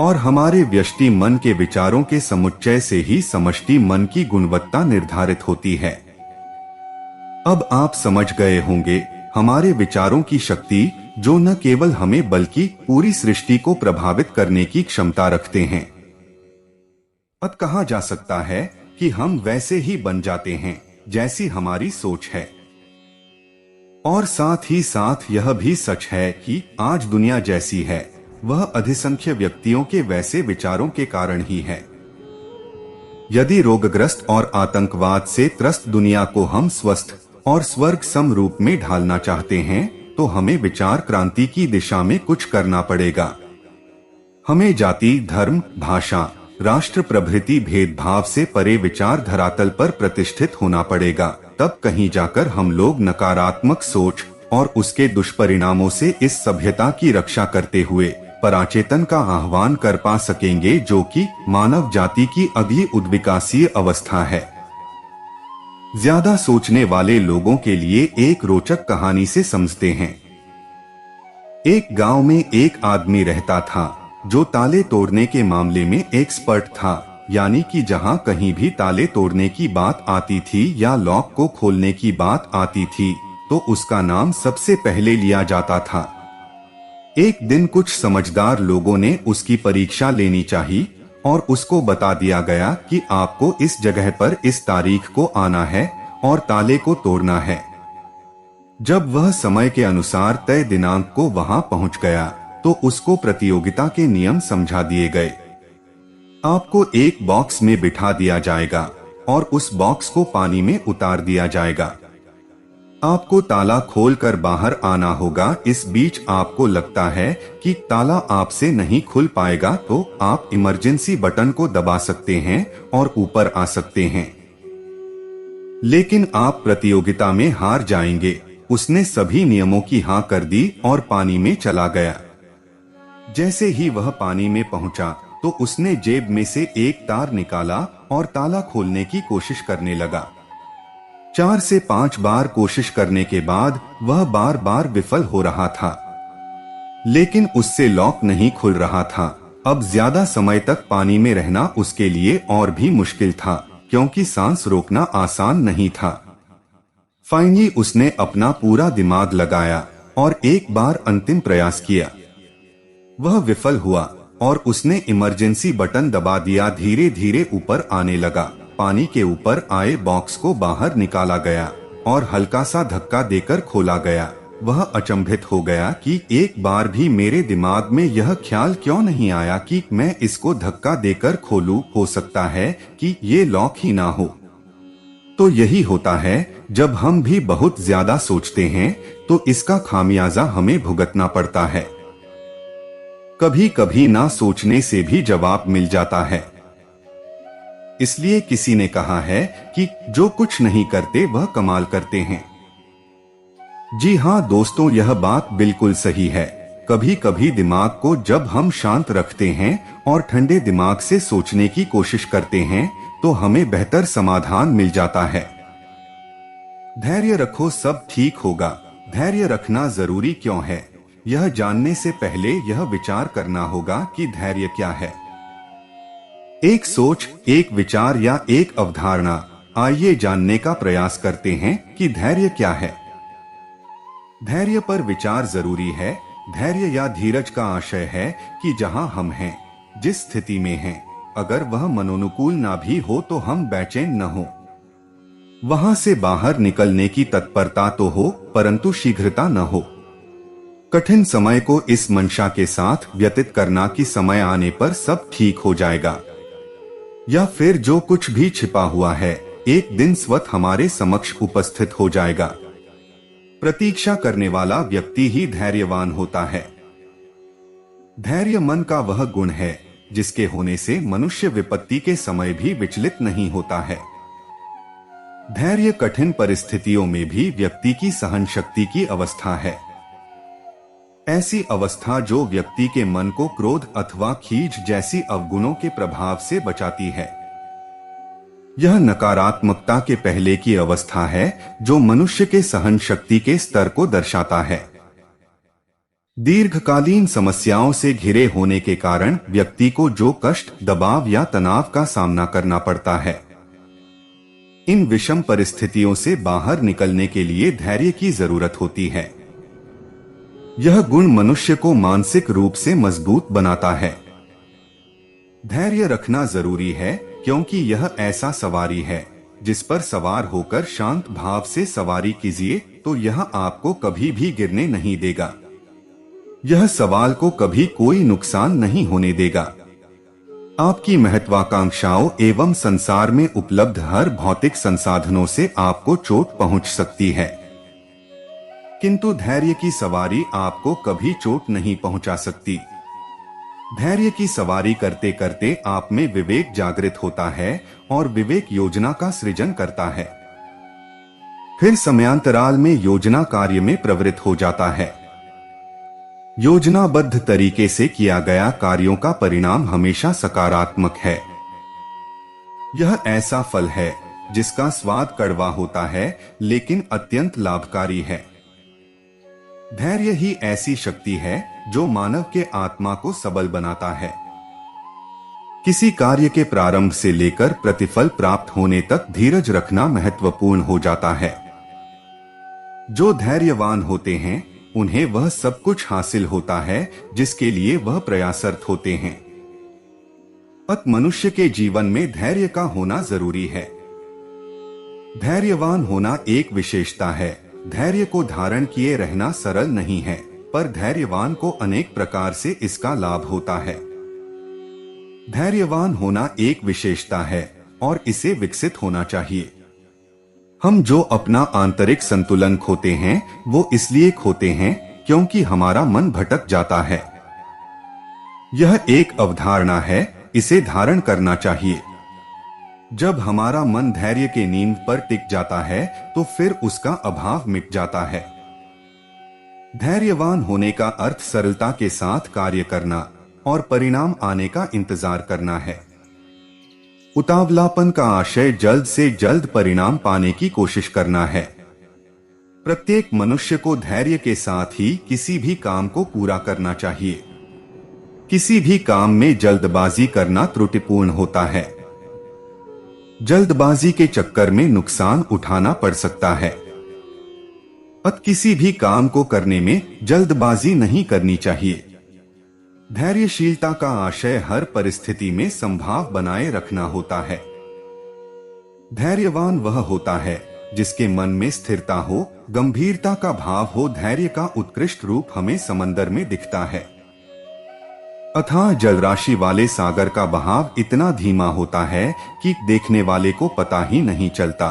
और हमारे व्यष्टि मन के विचारों के समुच्चय से ही समष्टि मन की गुणवत्ता निर्धारित होती है। अब आप समझ गए होंगे हमारे विचारों की शक्ति, जो न केवल हमें बल्कि पूरी सृष्टि को प्रभावित करने की क्षमता रखते हैं। अत कहा जा सकता है कि हम वैसे ही बन जाते हैं जैसी हमारी सोच है। और साथ ही साथ यह भी सच है कि आज दुनिया जैसी है वह अधिसंख्य व्यक्तियों के वैसे विचारों के कारण ही है। यदि रोगग्रस्त और आतंकवाद से त्रस्त दुनिया को हम स्वस्थ और स्वर्ग सम रूप में ढालना चाहते हैं तो हमें विचार क्रांति की दिशा में कुछ करना पड़ेगा। हमें जाति, धर्म, भाषा, राष्ट्र प्रभृति भेदभाव से परे विचार धरातल पर प्रतिष्ठित होना पड़ेगा। तब कहीं जाकर हम लोग नकारात्मक सोच और उसके दुष्परिणामों से इस सभ्यता की रक्षा करते हुए पराचेतन का आह्वान कर पा सकेंगे, जो कि मानव जाति की अगली उद्विकासीय अवस्था है। ज्यादा सोचने वाले लोगों के लिए एक रोचक कहानी से समझते हैं। एक गांव में एक आदमी रहता था जो ताले तोड़ने के मामले में एक्सपर्ट था, यानी कि जहां कहीं भी ताले तोड़ने की बात आती थी या लॉक को खोलने की बात आती थी तो उसका नाम सबसे पहले लिया जाता था। एक दिन कुछ समझदार लोगों ने उसकी परीक्षा लेनी चाहिए और उसको बता दिया गया कि आपको इस जगह पर इस तारीख को आना है और ताले को तोड़ना है। जब वह समय के अनुसार तय दिनांक को वहां पहुंच गया तो उसको प्रतियोगिता के नियम समझा दिए गए। आपको एक बॉक्स में बिठा दिया जाएगा और उस बॉक्स को पानी में उतार दिया जाएगा। आपको ताला खोलकर बाहर आना होगा। इस बीच आपको लगता है कि ताला आपसे नहीं खुल पाएगा तो आप इमरजेंसी बटन को दबा सकते हैं और ऊपर आ सकते हैं, लेकिन आप प्रतियोगिता में हार जाएंगे। उसने सभी नियमों की हाँ कर दी और पानी में चला गया। जैसे ही वह पानी में पहुंचा तो उसने जेब में से एक तार निकाला और ताला खोलने की कोशिश करने लगा। 4 से 5 बार कोशिश करने के बाद वह बार बार विफल हो रहा था, लेकिन उससे लॉक नहीं खुल रहा था। अब ज्यादा समय तक पानी में रहना उसके लिए और भी मुश्किल था, क्योंकि सांस रोकना आसान नहीं था। फाइनली उसने अपना पूरा दिमाग लगाया और एक बार अंतिम प्रयास किया। वह विफल हुआ और उसने इमरजेंसी बटन दबा दिया। धीरे धीरे ऊपर आने लगा। पानी के ऊपर आए बॉक्स को बाहर निकाला गया और हल्का सा धक्का देकर खोला गया। वह अचंभित हो गया कि एक बार भी मेरे दिमाग में यह ख्याल क्यों नहीं आया कि मैं इसको धक्का देकर खोलूं। हो सकता है कि ये लॉक ही ना हो। तो यही होता है, जब हम भी बहुत ज्यादा सोचते हैं तो इसका खामियाजा हमें भुगतना पड़ता है। कभी कभी ना सोचने से भी जवाब मिल जाता है। इसलिए किसी ने कहा है कि जो कुछ नहीं करते वह कमाल करते हैं। जी हाँ दोस्तों, यह बात बिल्कुल सही है। कभी कभी दिमाग को जब हम शांत रखते हैं और ठंडे दिमाग से सोचने की कोशिश करते हैं तो हमें बेहतर समाधान मिल जाता है। धैर्य रखो, सब ठीक होगा। धैर्य रखना जरूरी क्यों है, यह जानने से पहले यह विचार करना होगा कि धैर्य क्या है। एक सोच, एक विचार या एक अवधारणा। आइए जानने का प्रयास करते हैं कि धैर्य क्या है। धैर्य पर विचार जरूरी है। धैर्य या धीरज का आशय है कि जहां हम हैं, जिस स्थिति में हैं, अगर वह मनोनुकूल ना भी हो तो हम बेचैन न हो। वहां से बाहर निकलने की तत्परता तो हो, परंतु शीघ्रता न हो। कठिन समय को इस मंशा के साथ व्यतीत करना कि समय आने पर सब ठीक हो जाएगा, या फिर जो कुछ भी छिपा हुआ है एक दिन स्वतः हमारे समक्ष उपस्थित हो जाएगा। प्रतीक्षा करने वाला व्यक्ति ही धैर्यवान होता है। धैर्य मन का वह गुण है जिसके होने से मनुष्य विपत्ति के समय भी विचलित नहीं होता है। धैर्य कठिन परिस्थितियों में भी व्यक्ति की सहन शक्ति की अवस्था है। ऐसी अवस्था जो व्यक्ति के मन को क्रोध अथवा खीज जैसी अवगुणों के प्रभाव से बचाती है। यह नकारात्मकता के पहले की अवस्था है जो मनुष्य के सहन शक्ति के स्तर को दर्शाता है। दीर्घकालीन समस्याओं से घिरे होने के कारण व्यक्ति को जो कष्ट, दबाव या तनाव का सामना करना पड़ता है, इन विषम परिस्थितियों से बाहर निकलने के लिए धैर्य की जरूरत होती है। यह गुण मनुष्य को मानसिक रूप से मजबूत बनाता है। धैर्य रखना जरूरी है क्योंकि यह ऐसा सवारी है जिस पर सवार होकर शांत भाव से सवारी कीजिए तो यह आपको कभी भी गिरने नहीं देगा। यह सवाल को कभी कोई नुकसान नहीं होने देगा। आपकी महत्वाकांक्षाओं एवं संसार में उपलब्ध हर भौतिक संसाधनों से आपको चोट पहुंच सकती है, किंतु धैर्य की सवारी आपको कभी चोट नहीं पहुंचा सकती। धैर्य की सवारी करते करते आप में विवेक जागृत होता है और विवेक योजना का सृजन करता है। फिर समयांतराल में योजना कार्य में प्रवृत्त हो जाता है। योजनाबद्ध तरीके से किया गया कार्यों का परिणाम हमेशा सकारात्मक है। यह ऐसा फल है जिसका स्वाद कड़वा होता है लेकिन अत्यंत लाभकारी है। धैर्य ही ऐसी शक्ति है जो मानव के आत्मा को सबल बनाता है। किसी कार्य के प्रारंभ से लेकर प्रतिफल प्राप्त होने तक धीरज रखना महत्वपूर्ण हो जाता है। जो धैर्यवान होते हैं उन्हें वह सब कुछ हासिल होता है जिसके लिए वह प्रयासरत होते हैं। मनुष्य के जीवन में धैर्य का होना जरूरी है। धैर्यवान होना एक विशेषता है। धैर्य को धारण किए रहना सरल नहीं है, पर धैर्यवान को अनेक प्रकार से इसका लाभ होता है। धैर्यवान होना एक विशेषता है और इसे विकसित होना चाहिए। हम जो अपना आंतरिक संतुलन खोते हैं वो इसलिए खोते हैं क्योंकि हमारा मन भटक जाता है। यह एक अवधारणा है, इसे धारण करना चाहिए। जब हमारा मन धैर्य के नींव पर टिक जाता है तो फिर उसका अभाव मिट जाता है। धैर्यवान होने का अर्थ सरलता के साथ कार्य करना और परिणाम आने का इंतजार करना है। उतावलापन का आशय जल्द से जल्द परिणाम पाने की कोशिश करना है। प्रत्येक मनुष्य को धैर्य के साथ ही किसी भी काम को पूरा करना चाहिए। किसी भी काम में जल्दबाजी करना त्रुटिपूर्ण होता है। जल्दबाजी के चक्कर में नुकसान उठाना पड़ सकता है। किसी भी काम को करने में जल्दबाजी नहीं करनी चाहिए। धैर्यशीलता का आशय हर परिस्थिति में संभाव बनाए रखना होता है। धैर्यवान वह होता है जिसके मन में स्थिरता हो, गंभीरता का भाव हो। धैर्य का उत्कृष्ट रूप हमें समंदर में दिखता है। अथाह जलराशि वाले सागर का बहाव इतना धीमा होता है कि देखने वाले को पता ही नहीं चलता,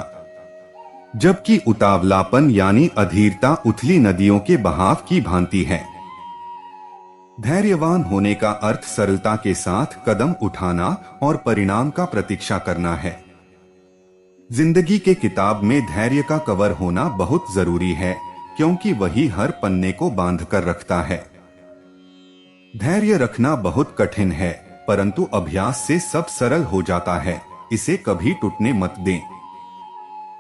जबकि उतावलापन यानी अधीरता उथली नदियों के बहाव की भांति है। धैर्यवान होने का अर्थ सरलता के साथ कदम उठाना और परिणाम का प्रतीक्षा करना है। जिंदगी के किताब में धैर्य का कवर होना बहुत जरूरी है क्योंकि वही हर पन्ने को बांध कर रखता है। धैर्य रखना बहुत कठिन है, परंतु अभ्यास से सब सरल हो जाता है। इसे कभी टूटने मत दें।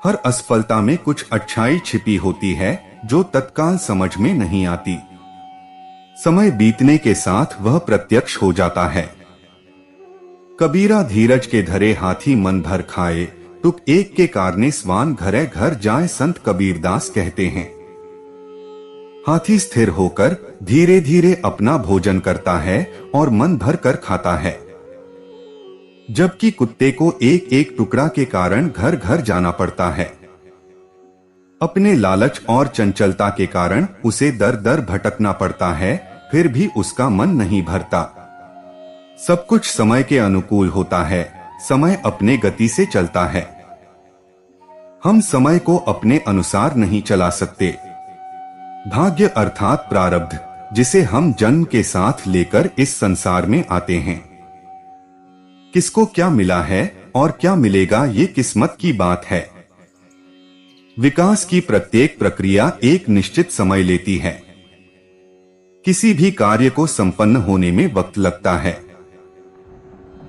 हर असफलता में कुछ अच्छाई छिपी होती है जो तत्काल समझ में नहीं आती। समय बीतने के साथ वह प्रत्यक्ष हो जाता है। कबीरा धीरज के धरे हाथी मन भर खाए, तुक एक के कारणे स्वान घरे घर जाए, संत कबीरदास कहते हैं। हाथी स्थिर होकर धीरे धीरे अपना भोजन करता है और मन भर कर खाता है, जबकि कुत्ते को एक एक टुकड़ा के कारण घर घर जाना पड़ता है। अपने लालच और चंचलता के कारण उसे दर दर भटकना पड़ता है, फिर भी उसका मन नहीं भरता। सब कुछ समय के अनुकूल होता है। समय अपने गति से चलता है। हम समय को अपने अनुसार नहीं चला सकते। भाग्य अर्थात प्रारब्ध, जिसे हम जन्म के साथ लेकर इस संसार में आते हैं। किसको क्या मिला है और क्या मिलेगा, ये किस्मत की बात है। विकास की प्रत्येक प्रक्रिया एक निश्चित समय लेती है। किसी भी कार्य को संपन्न होने में वक्त लगता है।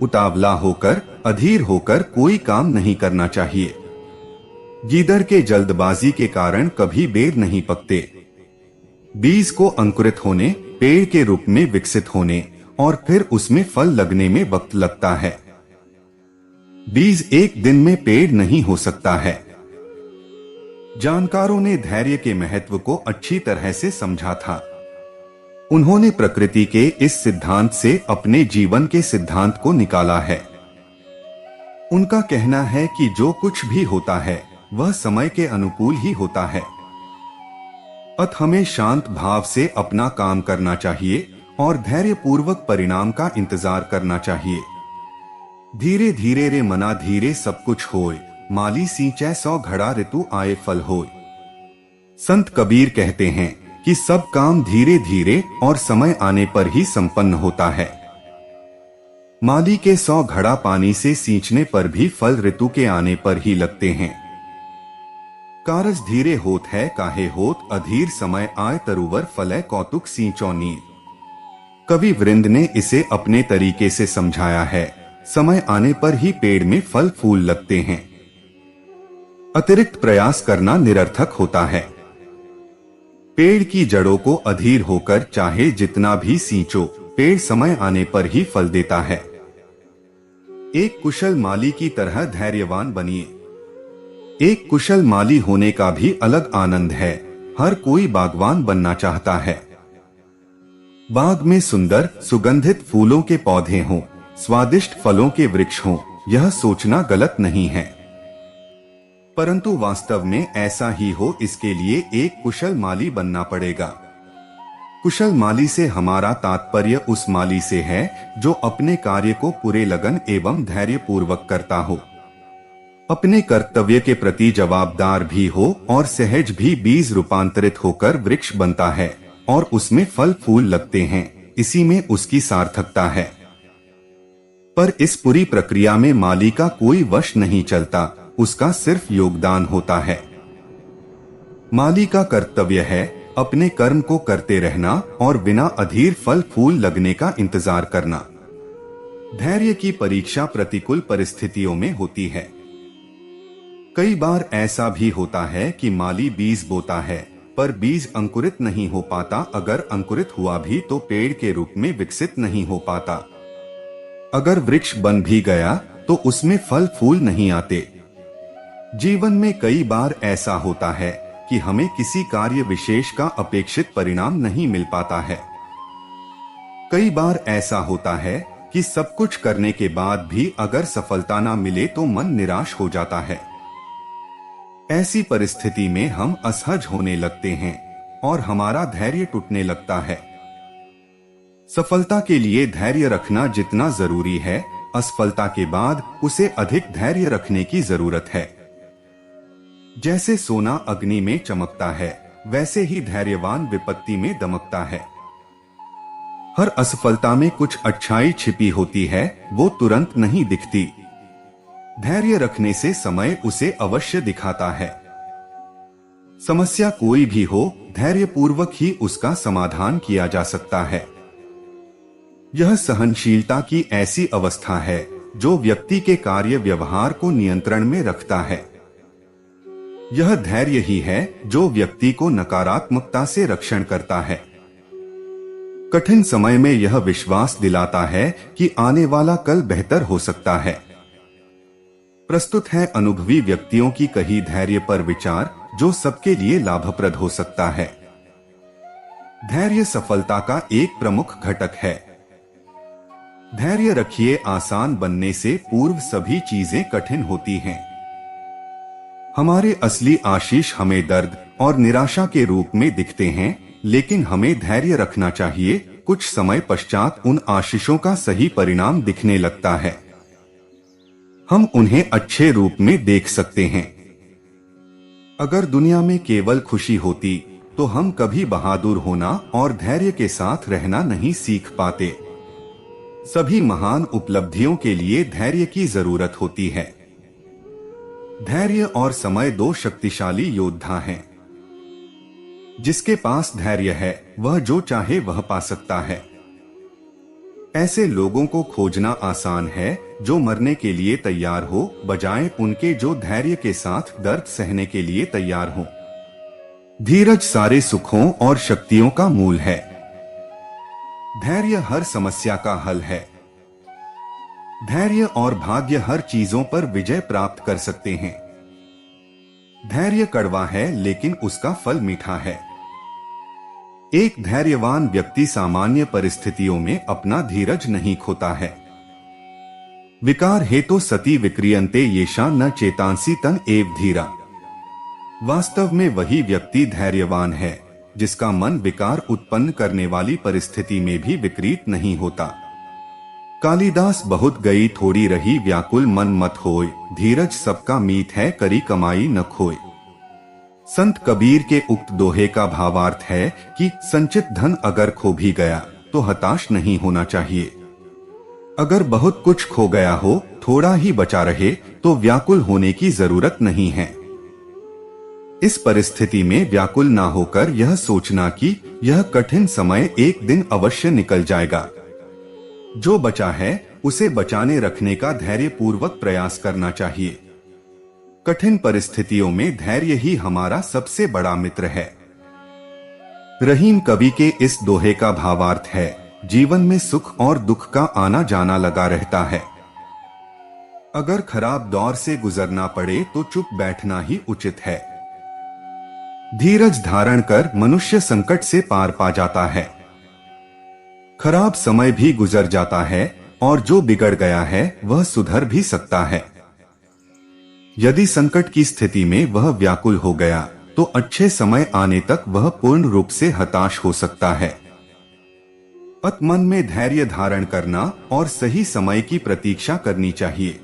उतावला होकर, अधीर होकर कोई काम नहीं करना चाहिए। गीदड़ के जल्दबाजी के कारण कभी बेर नहीं पकते। बीज को अंकुरित होने, पेड़ के रूप में विकसित होने और फिर उसमें फल लगने में वक्त लगता है। बीज एक दिन में पेड़ नहीं हो सकता है। जानकारों ने धैर्य के महत्व को अच्छी तरह से समझा था। उन्होंने प्रकृति के इस सिद्धांत से अपने जीवन के सिद्धांत को निकाला है। उनका कहना है कि जो कुछ भी होता है वह समय के अनुकूल ही होता है। अतः हमें शांत भाव से अपना काम करना चाहिए और धैर्यपूर्वक परिणाम का इंतजार करना चाहिए। धीरे धीरे रे मना धीरे सब कुछ होए, माली सींचे 100 घड़ा ऋतु आए फल होए। संत कबीर कहते हैं कि सब काम धीरे धीरे और समय आने पर ही संपन्न होता है। माली के 100 घड़ा पानी से सींचने पर भी फल ऋतु के आने पर ही लगते हैं। कारज धीरे होत है काहे होत, अधीर समय आए तरुवर फले कौतुक सींचो नीर। कवि वृंद ने इसे अपने तरीके से समझाया है। समय आने पर ही पेड़ में फल फूल लगते हैं। अतिरिक्त प्रयास करना निरर्थक होता है। पेड़ की जड़ों को अधीर होकर चाहे जितना भी सींचो, पेड़ समय आने पर ही फल देता है। एक कुशल माली की तरह धैर्यवान बनिए। एक कुशल माली होने का भी अलग आनंद है। हर कोई बागवान बनना चाहता है। बाग में सुंदर सुगंधित फूलों के पौधे हों, स्वादिष्ट फलों के वृक्ष हों, यह सोचना गलत नहीं है। परंतु वास्तव में ऐसा ही हो, इसके लिए एक कुशल माली बनना पड़ेगा। कुशल माली से हमारा तात्पर्य उस माली से है जो अपने कार्य को पूरे लगन एवं धैर्य पूर्वक करता हो, अपने कर्तव्य के प्रति जवाबदार भी हो और सहज भी बीज रूपांतरित होकर वृक्ष बनता है और उसमें फल फूल लगते हैं। इसी में उसकी सार्थकता है। पर इस पूरी प्रक्रिया में माली का कोई वश नहीं चलता, उसका सिर्फ योगदान होता है। माली का कर्तव्य है अपने कर्म को करते रहना और बिना अधीर फल फूल लगने का इंतजार करना। धैर्य की परीक्षा प्रतिकूल परिस्थितियों में होती है। कई बार ऐसा भी होता है कि माली बीज बोता है पर बीज अंकुरित नहीं हो पाता। अगर अंकुरित हुआ भी तो पेड़ के रूप में विकसित नहीं हो पाता। अगर वृक्ष बन भी गया तो उसमें फल फूल नहीं आते। जीवन में कई बार ऐसा होता है कि हमें किसी कार्य विशेष का अपेक्षित परिणाम नहीं मिल पाता है। कई बार ऐसा होता है कि सब कुछ करने के बाद भी अगर सफलता ना मिले तो मन निराश हो जाता है। ऐसी परिस्थिति में हम असहज होने लगते हैं और हमारा धैर्य टूटने लगता है। सफलता के लिए धैर्य रखना जितना जरूरी है, असफलता के बाद उसे अधिक धैर्य रखने की जरूरत है। जैसे सोना अग्नि में चमकता है, वैसे ही धैर्यवान विपत्ति में दमकता है। हर असफलता में कुछ अच्छाई छिपी होती है, वो तुरंत नहीं दिखती। धैर्य रखने से समय उसे अवश्य दिखाता है। समस्या कोई भी हो, धैर्यपूर्वक ही उसका समाधान किया जा सकता है। यह सहनशीलता की ऐसी अवस्था है जो व्यक्ति के कार्य व्यवहार को नियंत्रण में रखता है। यह धैर्य ही है जो व्यक्ति को नकारात्मकता से रक्षण करता है। कठिन समय में यह विश्वास दिलाता है कि आने वाला कल बेहतर हो सकता है। प्रस्तुत है अनुभवी व्यक्तियों की कही धैर्य पर विचार जो सबके लिए लाभप्रद हो सकता है। धैर्य सफलता का एक प्रमुख घटक है। धैर्य रखिए, आसान बनने से पूर्व सभी चीजें कठिन होती हैं। हमारे असली आशीष हमें दर्द और निराशा के रूप में दिखते हैं, लेकिन हमें धैर्य रखना चाहिए। कुछ समय पश्चात उन आशीषों का सही परिणाम दिखने लगता है। हम उन्हें अच्छे रूप में देख सकते हैं। अगर दुनिया में केवल खुशी होती तो हम कभी बहादुर होना और धैर्य के साथ रहना नहीं सीख पाते। सभी महान उपलब्धियों के लिए धैर्य की जरूरत होती है। धैर्य और समय दो शक्तिशाली योद्धा हैं। जिसके पास धैर्य है वह जो चाहे वह पा सकता है। ऐसे लोगों को खोजना आसान है जो मरने के लिए तैयार हो, बजाय उनके जो धैर्य के साथ दर्द सहने के लिए तैयार हो। धीरज सारे सुखों और शक्तियों का मूल है। धैर्य हर समस्या का हल है। धैर्य और भाग्य हर चीजों पर विजय प्राप्त कर सकते हैं। धैर्य कड़वा है लेकिन उसका फल मीठा है। एक धैर्यवान व्यक्ति सामान्य परिस्थितियों में अपना धीरज नहीं खोता है। विकार हेतु सती विक्रियन्ते येषा न चेतांसी तन एव धीरा। वास्तव में वही व्यक्ति धैर्यवान है जिसका मन विकार उत्पन्न करने वाली परिस्थिति में भी विकृत नहीं होता। कालिदास बहुत गई थोड़ी रही व्याकुल मन मत होय, धीरज सबका मीत है करी कमाई न खोय। संत कबीर के उक्त दोहे का भावार्थ है कि संचित धन अगर खो भी गया तो हताश नहीं होना चाहिए। अगर बहुत कुछ खो गया हो, थोड़ा ही बचा रहे तो व्याकुल होने की जरूरत नहीं है। इस परिस्थिति में व्याकुल ना होकर यह सोचना कि यह कठिन समय एक दिन अवश्य निकल जाएगा। जो बचा है उसे बचाने रखने का धैर्य पूर्वक प्रयास करना चाहिए। कठिन परिस्थितियों में धैर्य ही हमारा सबसे बड़ा मित्र है। रहीम कवि के इस दोहे का भावार्थ है, जीवन में सुख और दुख का आना जाना लगा रहता है। अगर खराब दौर से गुजरना पड़े तो चुप बैठना ही उचित है। धीरज धारण कर मनुष्य संकट से पार पा जाता है। खराब समय भी गुजर जाता है और जो बिगड़ गया है वह सुधर भी सकता है। यदि संकट की स्थिति में वह व्याकुल हो गया तो अच्छे समय आने तक वह पूर्ण रूप से हताश हो सकता है। अत मन में धैर्य धारण करना और सही समय की प्रतीक्षा करनी चाहिए।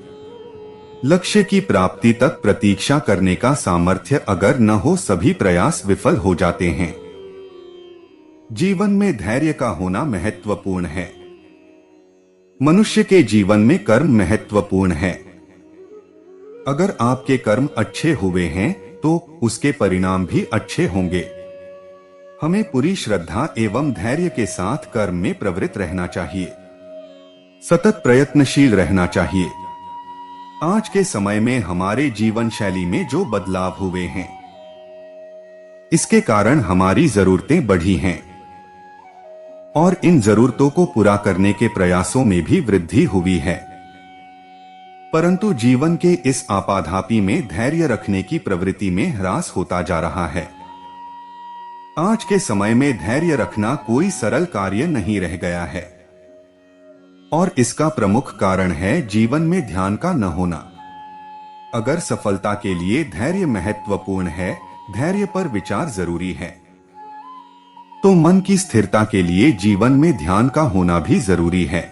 लक्ष्य की प्राप्ति तक प्रतीक्षा करने का सामर्थ्य अगर न हो सभी प्रयास विफल हो जाते हैं। जीवन में धैर्य का होना महत्वपूर्ण है। मनुष्य के जीवन में कर्म महत्वपूर्ण है। अगर आपके कर्म अच्छे हुए हैं तो उसके परिणाम भी अच्छे होंगे। हमें पूरी श्रद्धा एवं धैर्य के साथ कर्म में प्रवृत्त रहना चाहिए। सतत प्रयत्नशील रहना चाहिए। आज के समय में हमारे जीवन शैली में जो बदलाव हुए हैं, इसके कारण हमारी जरूरतें बढ़ी हैं और इन जरूरतों को पूरा करने के प्रयासों में भी वृद्धि हुई है। परंतु जीवन के इस आपाधापी में धैर्य रखने की प्रवृत्ति में ह्रास होता जा रहा है। आज के समय में धैर्य रखना कोई सरल कार्य नहीं रह गया है और इसका प्रमुख कारण है जीवन में ध्यान का न होना। अगर सफलता के लिए धैर्य महत्वपूर्ण है, धैर्य पर विचार जरूरी है, तो मन की स्थिरता के लिए जीवन में ध्यान का होना भी जरूरी है।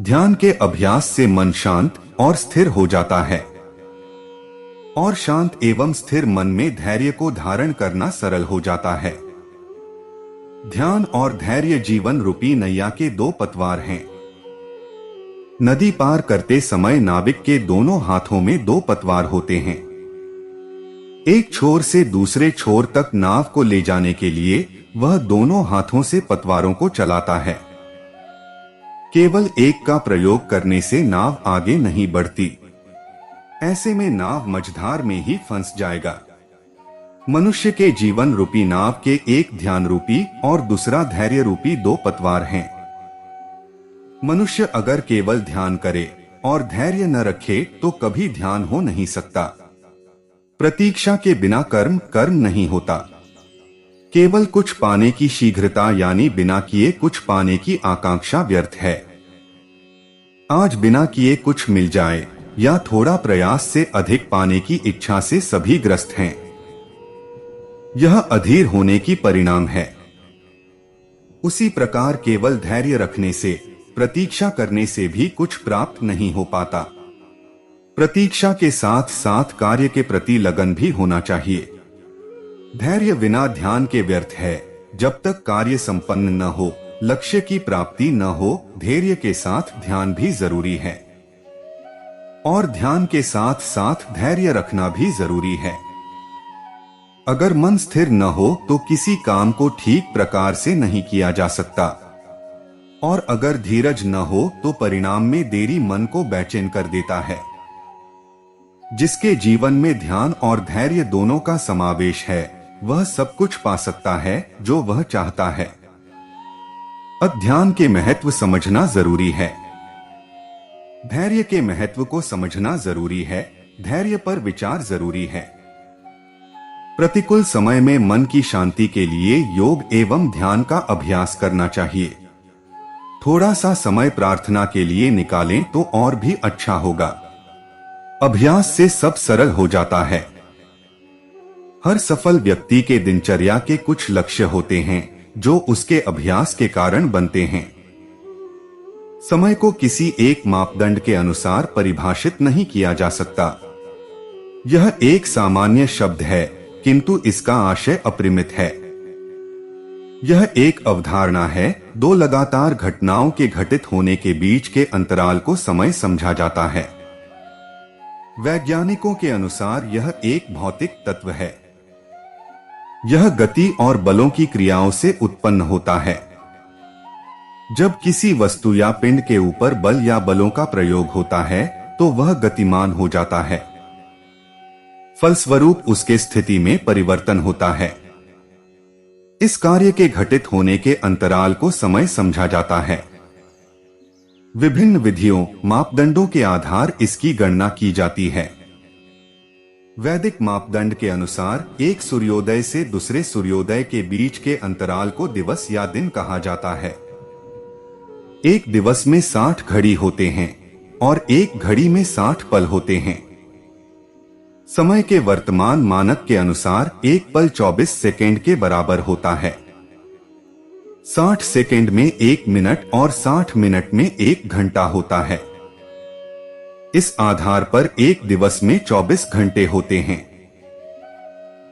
ध्यान के अभ्यास से मन शांत और स्थिर हो जाता है और शांत एवं स्थिर मन में धैर्य को धारण करना सरल हो जाता है। ध्यान और धैर्य जीवन रूपी नैया के दो पतवार हैं। नदी पार करते समय नाविक के दोनों हाथों में दो पतवार होते हैं। एक छोर से दूसरे छोर तक नाव को ले जाने के लिए वह दोनों हाथों से पतवारों को चलाता है। केवल एक का प्रयोग करने से नाव आगे नहीं बढ़ती। ऐसे में नाव मझधार में ही फंस जाएगा। मनुष्य के जीवन रूपी नाव के एक ध्यान रूपी और दूसरा धैर्य रूपी दो पतवार हैं। मनुष्य अगर केवल ध्यान करे और धैर्य न रखे तो कभी ध्यान हो नहीं सकता। प्रतीक्षा के बिना कर्म नहीं होता। केवल कुछ पाने की शीघ्रता यानी बिना किए कुछ पाने की आकांक्षा व्यर्थ है। आज बिना किए कुछ मिल जाए या थोड़ा प्रयास से अधिक पाने की इच्छा से सभी ग्रस्त हैं। यह अधीर होने की परिणाम है। उसी प्रकार केवल धैर्य रखने से, प्रतीक्षा करने से भी कुछ प्राप्त नहीं हो पाता। प्रतीक्षा के साथ साथ कार्य के प्रति लगन भी होना चाहिए। धैर्य बिना ध्यान के व्यर्थ है। जब तक कार्य संपन्न न हो, लक्ष्य की प्राप्ति न हो, धैर्य के साथ ध्यान भी जरूरी है। और ध्यान के साथ साथ धैर्य रखना भी जरूरी है। अगर मन स्थिर न हो तो किसी काम को ठीक प्रकार से नहीं किया जा सकता, और अगर धीरज न हो तो परिणाम में देरी मन को बेचैन कर देता है। जिसके जीवन में ध्यान और धैर्य दोनों का समावेश है, वह सब कुछ पा सकता है जो वह चाहता है। ध्यान के महत्व समझना जरूरी है। धैर्य के महत्व को समझना जरूरी है। धैर्य पर विचार जरूरी है। प्रतिकूल समय में मन की शांति के लिए योग एवं ध्यान का अभ्यास करना चाहिए। थोड़ा सा समय प्रार्थना के लिए निकालें तो और भी अच्छा होगा। अभ्यास से सब सरल हो जाता है। हर सफल व्यक्ति के दिनचर्या के कुछ लक्ष्य होते हैं जो उसके अभ्यास के कारण बनते हैं। समय को किसी एक मापदंड के अनुसार परिभाषित नहीं किया जा सकता। यह एक सामान्य शब्द है, किंतु इसका आशय अपरिमित है। यह एक अवधारणा है। दो लगातार घटनाओं के घटित होने के बीच के अंतराल को समय समझा जाता है। वैज्ञानिकों के अनुसार यह एक भौतिक तत्व है। यह गति और बलों की क्रियाओं से उत्पन्न होता है। जब किसी वस्तु या पिंड के ऊपर बल या बलों का प्रयोग होता है तो वह गतिमान हो जाता है। फलस्वरूप उसके स्थिति में परिवर्तन होता है। इस कार्य के घटित होने के अंतराल को समय समझा जाता है। विभिन्न विधियों, मापदंडों के आधार इसकी गणना की जाती है। वैदिक मापदंड के अनुसार एक सूर्योदय से दूसरे सूर्योदय के बीच के अंतराल को दिवस या दिन कहा जाता है। एक दिवस में 60 घड़ी होते हैं और एक घड़ी में 60 पल होते हैं। समय के वर्तमान मानक के अनुसार एक पल 24 सेकेंड के बराबर होता है। 60 सेकेंड में 1 मिनट और 60 मिनट में 1 घंटा होता है। इस आधार पर एक दिवस में 24 घंटे होते हैं।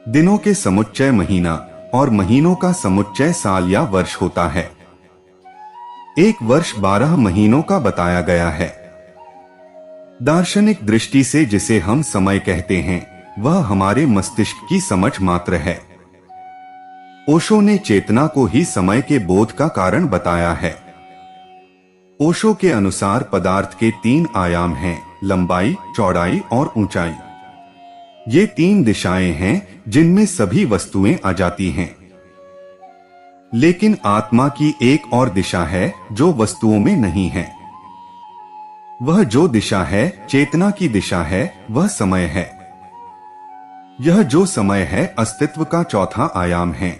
दिनों के समुच्चय महीना और महीनों का समुच्चय साल या वर्ष होता है। एक वर्ष 12 महीनों का बताया गया है। दार्शनिक दृष्टि से जिसे हम समय कहते हैं, वह हमारे मस्तिष्क की समझ मात्र है। ओशो ने चेतना को ही समय के बोध का कारण बताया है। ओशो के अनुसार पदार्थ के 3 आयाम हैं: लंबाई, चौड़ाई और ऊंचाई। ये 3 दिशाएं हैं जिनमें सभी वस्तुएं आ जाती हैं। लेकिन आत्मा की एक और दिशा है जो वस्तुओं में नहीं है। वह जो दिशा है, चेतना की दिशा है, वह समय है। यह जो समय है, अस्तित्व का चौथा आयाम है।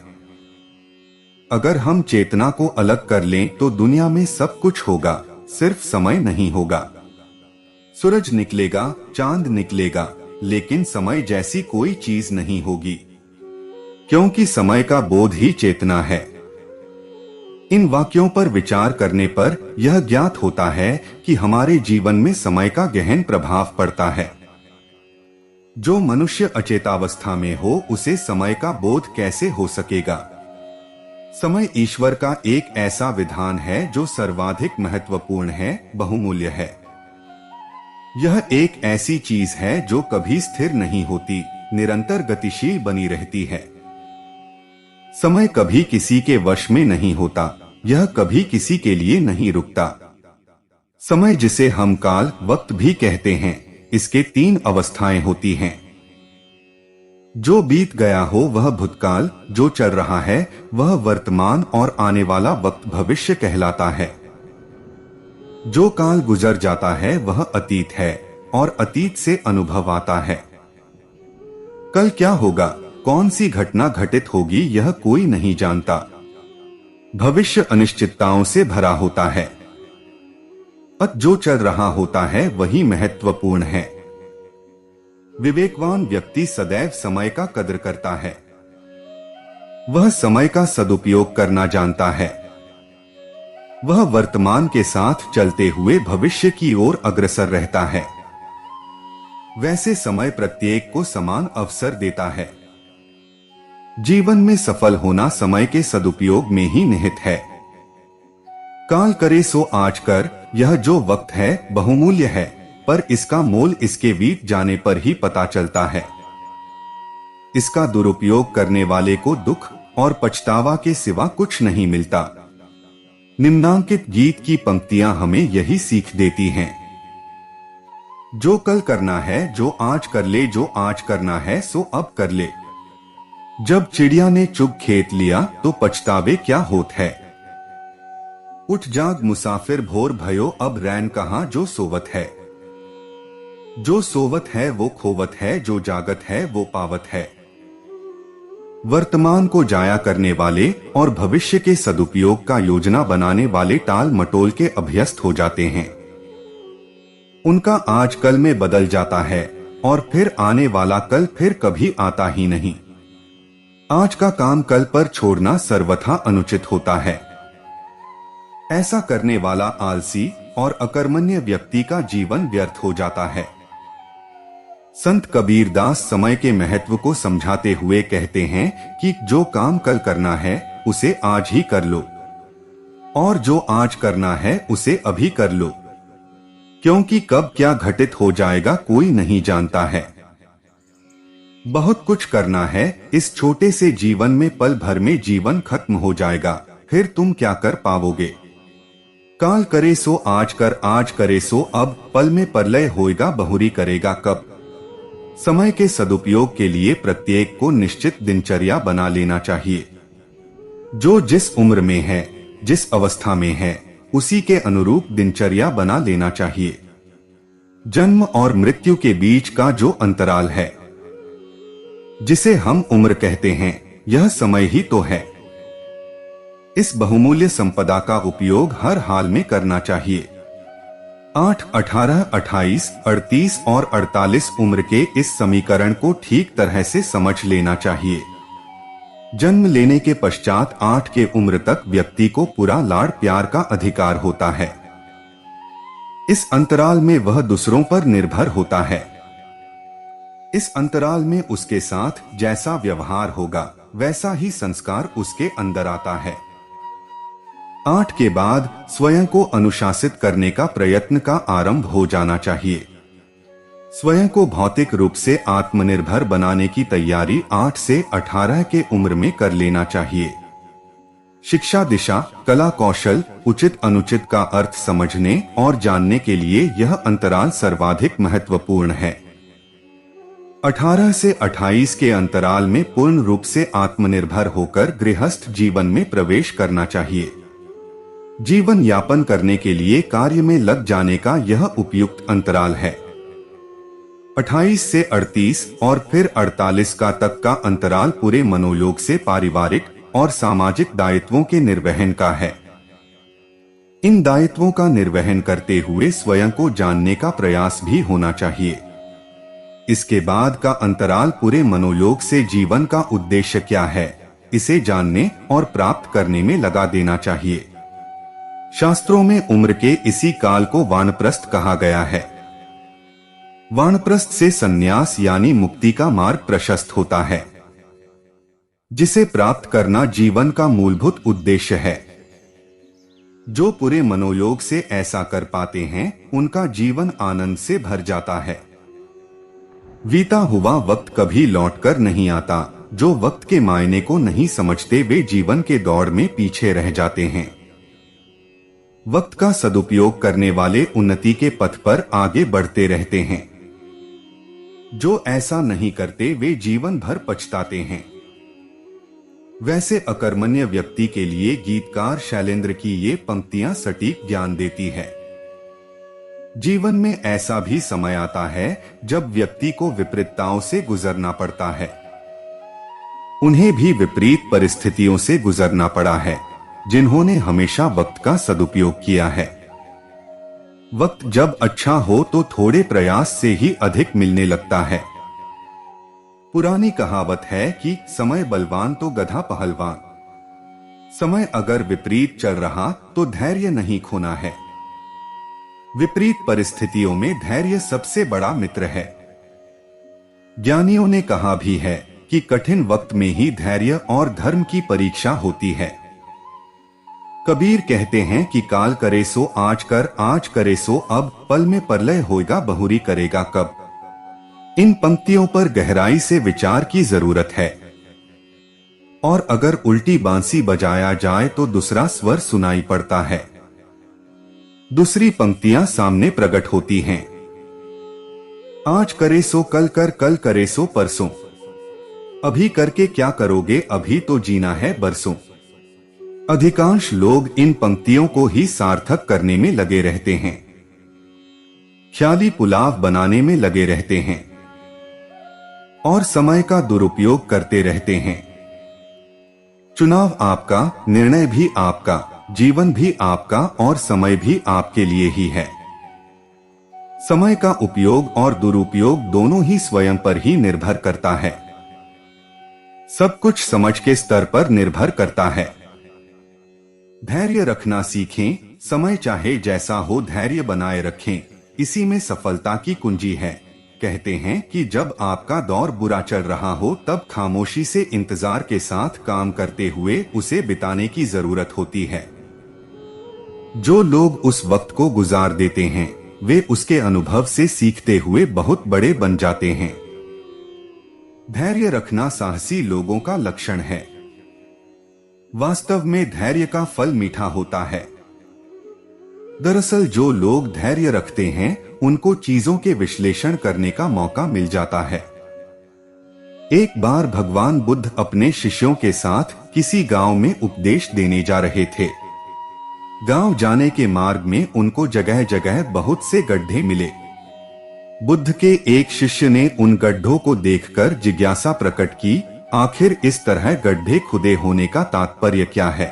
अगर हम चेतना को अलग कर लें तो दुनिया में सब कुछ होगा, सिर्फ समय नहीं होगा। सूरज निकलेगा, चांद निकलेगा, लेकिन समय जैसी कोई चीज नहीं होगी, क्योंकि समय का बोध ही चेतना है। इन वाक्यों पर विचार करने पर यह ज्ञात होता है कि हमारे जीवन में समय का गहन प्रभाव पड़ता है। जो मनुष्य अचेतावस्था में हो, उसे समय का बोध कैसे हो सकेगा? समय ईश्वर का एक ऐसा विधान है जो सर्वाधिक महत्वपूर्ण है, बहुमूल्य है। यह एक ऐसी चीज है जो कभी स्थिर नहीं होती, निरंतर गतिशील बनी रहती है। समय कभी किसी के वश में नहीं होता, यह कभी किसी के लिए नहीं रुकता। समय, जिसे हम काल, वक्त भी कहते हैं, इसके 3 अवस्थाएं होती हैं। जो बीत गया हो वह भूतकाल, जो चल रहा है वह वर्तमान और आने वाला वक्त भविष्य कहलाता है। जो काल गुजर जाता है वह अतीत है और अतीत से अनुभव आता है। कल क्या होगा, कौन सी घटना घटित होगी, यह कोई नहीं जानता। भविष्य अनिश्चितताओं से भरा होता है। जो चल रहा होता है वही महत्वपूर्ण है। विवेकवान व्यक्ति सदैव समय का कद्र करता है। वह समय का सदुपयोग करना जानता है। वह वर्तमान के साथ चलते हुए भविष्य की ओर अग्रसर रहता है। वैसे समय प्रत्येक को समान अवसर देता है। जीवन में सफल होना समय के सदुपयोग में ही निहित है। काल करे सो आज कर, यह जो वक्त है बहुमूल्य है। पर इसका मोल इसके बीत जाने पर ही पता चलता है। इसका दुरुपयोग करने वाले को दुख और पछतावा के सिवा कुछ नहीं मिलता। निम्नांकित गीत की पंक्तियां हमें यही सीख देती हैं। जो कल करना है जो आज कर ले, जो आज करना है सो अब कर ले। जब चिड़िया ने चुग खेत लिया तो पछतावे क्या होत है। उठ जाग मुसाफिर भोर भयो, अब रैन कहां जो सोवत है। जो सोवत है वो खोवत है, जो जागत है वो पावत है। वर्तमान को जाया करने वाले और भविष्य के सदुपयोग का योजना बनाने वाले टाल मटोल के अभ्यस्त हो जाते हैं। उनका आज कल में बदल जाता है और फिर आने वाला कल फिर कभी आता ही नहीं। आज का काम कल पर छोड़ना सर्वथा अनुचित होता है। ऐसा करने वाला आलसी और अकर्मण्य व्यक्ति का जीवन व्यर्थ हो जाता है। संत कबीरदास समय के महत्व को समझाते हुए कहते हैं कि जो काम कल करना है उसे आज ही कर लो, और जो आज करना है उसे अभी कर लो, क्योंकि कब क्या घटित हो जाएगा कोई नहीं जानता है। बहुत कुछ करना है, इस छोटे से जीवन में पल भर में जीवन खत्म हो जाएगा, फिर तुम क्या कर पाओगे। काल करे सो आज कर, आज करे सो अब, पल में परलय होएगा बहुरी करेगा कब। समय के सदुपयोग के लिए प्रत्येक को निश्चित दिनचर्या बना लेना चाहिए। जो जिस उम्र में है, जिस अवस्था में है, उसी के अनुरूप दिनचर्या बना लेना चाहिए। जन्म और मृत्यु के बीच का जो अंतराल है, जिसे हम उम्र कहते हैं, यह समय ही तो है। इस बहुमूल्य संपदा का उपयोग हर हाल में करना चाहिए। 8, 18, 28, 38 और 48 उम्र के इस समीकरण को ठीक तरह से समझ लेना चाहिए। जन्म लेने के पश्चात 8 के उम्र तक व्यक्ति को पूरा लाड़ प्यार का अधिकार होता है। इस अंतराल में वह दूसरों पर निर्भर होता है। इस अंतराल में उसके साथ जैसा व्यवहार होगा वैसा ही संस्कार उसके अंदर आता है। 8 के बाद स्वयं को अनुशासित करने का प्रयत्न का आरंभ हो जाना चाहिए। स्वयं को भौतिक रूप से आत्मनिर्भर बनाने की तैयारी 8 से 18 के उम्र में कर लेना चाहिए। शिक्षा, दिशा, कला, कौशल, उचित अनुचित का अर्थ समझने और जानने के लिए यह अंतराल सर्वाधिक महत्वपूर्ण है। 18 से 28 के अंतराल में पूर्ण रूप से आत्मनिर्भर होकर गृहस्थ जीवन में प्रवेश करना चाहिए। जीवन यापन करने के लिए कार्य में लग जाने का यह उपयुक्त अंतराल है। 28 से 38 और फिर 48 का तक का अंतराल पूरे मनोयोग से पारिवारिक और सामाजिक दायित्वों के निर्वहन का है। इन दायित्वों का निर्वहन करते हुए स्वयं को जानने का प्रयास भी होना चाहिए। इसके बाद का अंतराल पूरे मनोयोग से जीवन का उद्देश्य क्या है, इसे जानने और प्राप्त करने में लगा देना चाहिए। शास्त्रों में उम्र के इसी काल को वानप्रस्थ कहा गया है। वानप्रस्थ से संन्यास यानी मुक्ति का मार्ग प्रशस्त होता है, जिसे प्राप्त करना जीवन का मूलभूत उद्देश्य है। जो पूरे मनोयोग से ऐसा कर पाते हैं उनका जीवन आनंद से भर जाता है। बीता हुआ वक्त कभी लौटकर नहीं आता। जो वक्त के मायने को नहीं समझते वे जीवन के दौड़ में पीछे रह जाते हैं। वक्त का सदुपयोग करने वाले उन्नति के पथ पर आगे बढ़ते रहते हैं। जो ऐसा नहीं करते वे जीवन भर पछताते हैं। वैसे अकर्मण्य व्यक्ति के लिए गीतकार शैलेंद्र की ये पंक्तियां सटीक ज्ञान देती है। जीवन में ऐसा भी समय आता है जब व्यक्ति को विपरीतताओं से गुजरना पड़ता है। उन्हें भी विपरीत परिस्थितियों से गुजरना पड़ा है जिन्होंने हमेशा वक्त का सदुपयोग किया है। वक्त जब अच्छा हो तो थोड़े प्रयास से ही अधिक मिलने लगता है। पुरानी कहावत है कि समय बलवान तो गधा पहलवान। समय अगर विपरीत चल रहा तो धैर्य नहीं खोना है। विपरीत परिस्थितियों में धैर्य सबसे बड़ा मित्र है। ज्ञानियों ने कहा भी है कि कठिन वक्त में ही धैर्य और धर्म की परीक्षा होती है। कबीर कहते हैं कि काल करे सो आज कर, आज करे सो अब, पल में प्रलय होएगा बहुरी करेगा कब। इन पंक्तियों पर गहराई से विचार की जरूरत है। और अगर उल्टी बांसी बजाया जाए तो दूसरा स्वर सुनाई पड़ता है। दूसरी पंक्तियां सामने प्रकट होती हैं। आज करे सो कल कर, कल करे सो परसों, अभी करके क्या करोगे, अभी तो जीना है बरसों। अधिकांश लोग इन पंक्तियों को ही सार्थक करने में लगे रहते हैं, ख्याली पुलाव बनाने में लगे रहते हैं और समय का दुरुपयोग करते रहते हैं। चुनाव आपका, निर्णय भी आपका, जीवन भी आपका और समय भी आपके लिए ही है। समय का उपयोग और दुरुपयोग दोनों ही स्वयं पर ही निर्भर करता है। सब कुछ समझ के स्तर पर निर्भर करता है। धैर्य रखना सीखें, समय चाहे जैसा हो धैर्य बनाए रखें, इसी में सफलता की कुंजी है। कहते हैं कि जब आपका दौर बुरा चल रहा हो तब खामोशी से इंतजार के साथ काम करते हुए उसे बिताने की जरूरत होती है। जो लोग उस वक्त को गुजार देते हैं वे उसके अनुभव से सीखते हुए बहुत बड़े बन जाते हैं। धैर्य रखना साहसी लोगों का लक्षण है। वास्तव में धैर्य का फल मीठा होता है। दरअसल जो लोग धैर्य रखते हैं उनको चीजों के विश्लेषण करने का मौका मिल जाता है। एक बार भगवान बुद्ध अपने शिष्यों के साथ किसी गांव में उपदेश देने जा रहे थे। गांव जाने के मार्ग में उनको जगह जगह बहुत से गड्ढे मिले। बुद्ध के एक शिष्य ने उन गड्ढों को देखकर जिज्ञासा प्रकट की, आखिर इस तरह गड्ढे खुदे होने का तात्पर्य क्या है।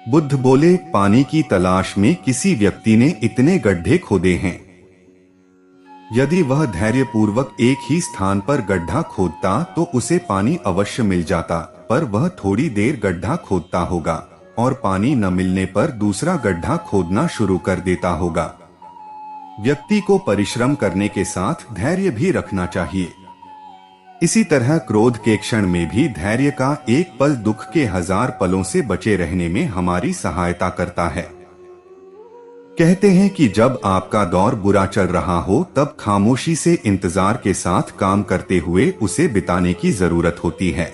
बुद्ध बोले, पानी की तलाश में किसी व्यक्ति ने इतने गड्ढे खोदे हैं। यदि वह धैर्यपूर्वक एक ही स्थान पर गड्ढा खोदता तो उसे पानी अवश्य मिल जाता, पर वह थोड़ी देर गड्ढा खोदता होगा और पानी न मिलने पर दूसरा गड्ढा खोदना शुरू कर देता होगा। व्यक्ति को परिश्रम करने के साथ धैर्य भी रखना चाहिए। इसी तरह क्रोध के क्षण में भी धैर्य का एक पल दुख के 1000 पलों से बचे रहने में हमारी सहायता करता है। कहते हैं कि जब आपका दौर बुरा चल रहा हो तब खामोशी से इंतजार के साथ काम करते हुए उसे बिताने की जरूरत होती है।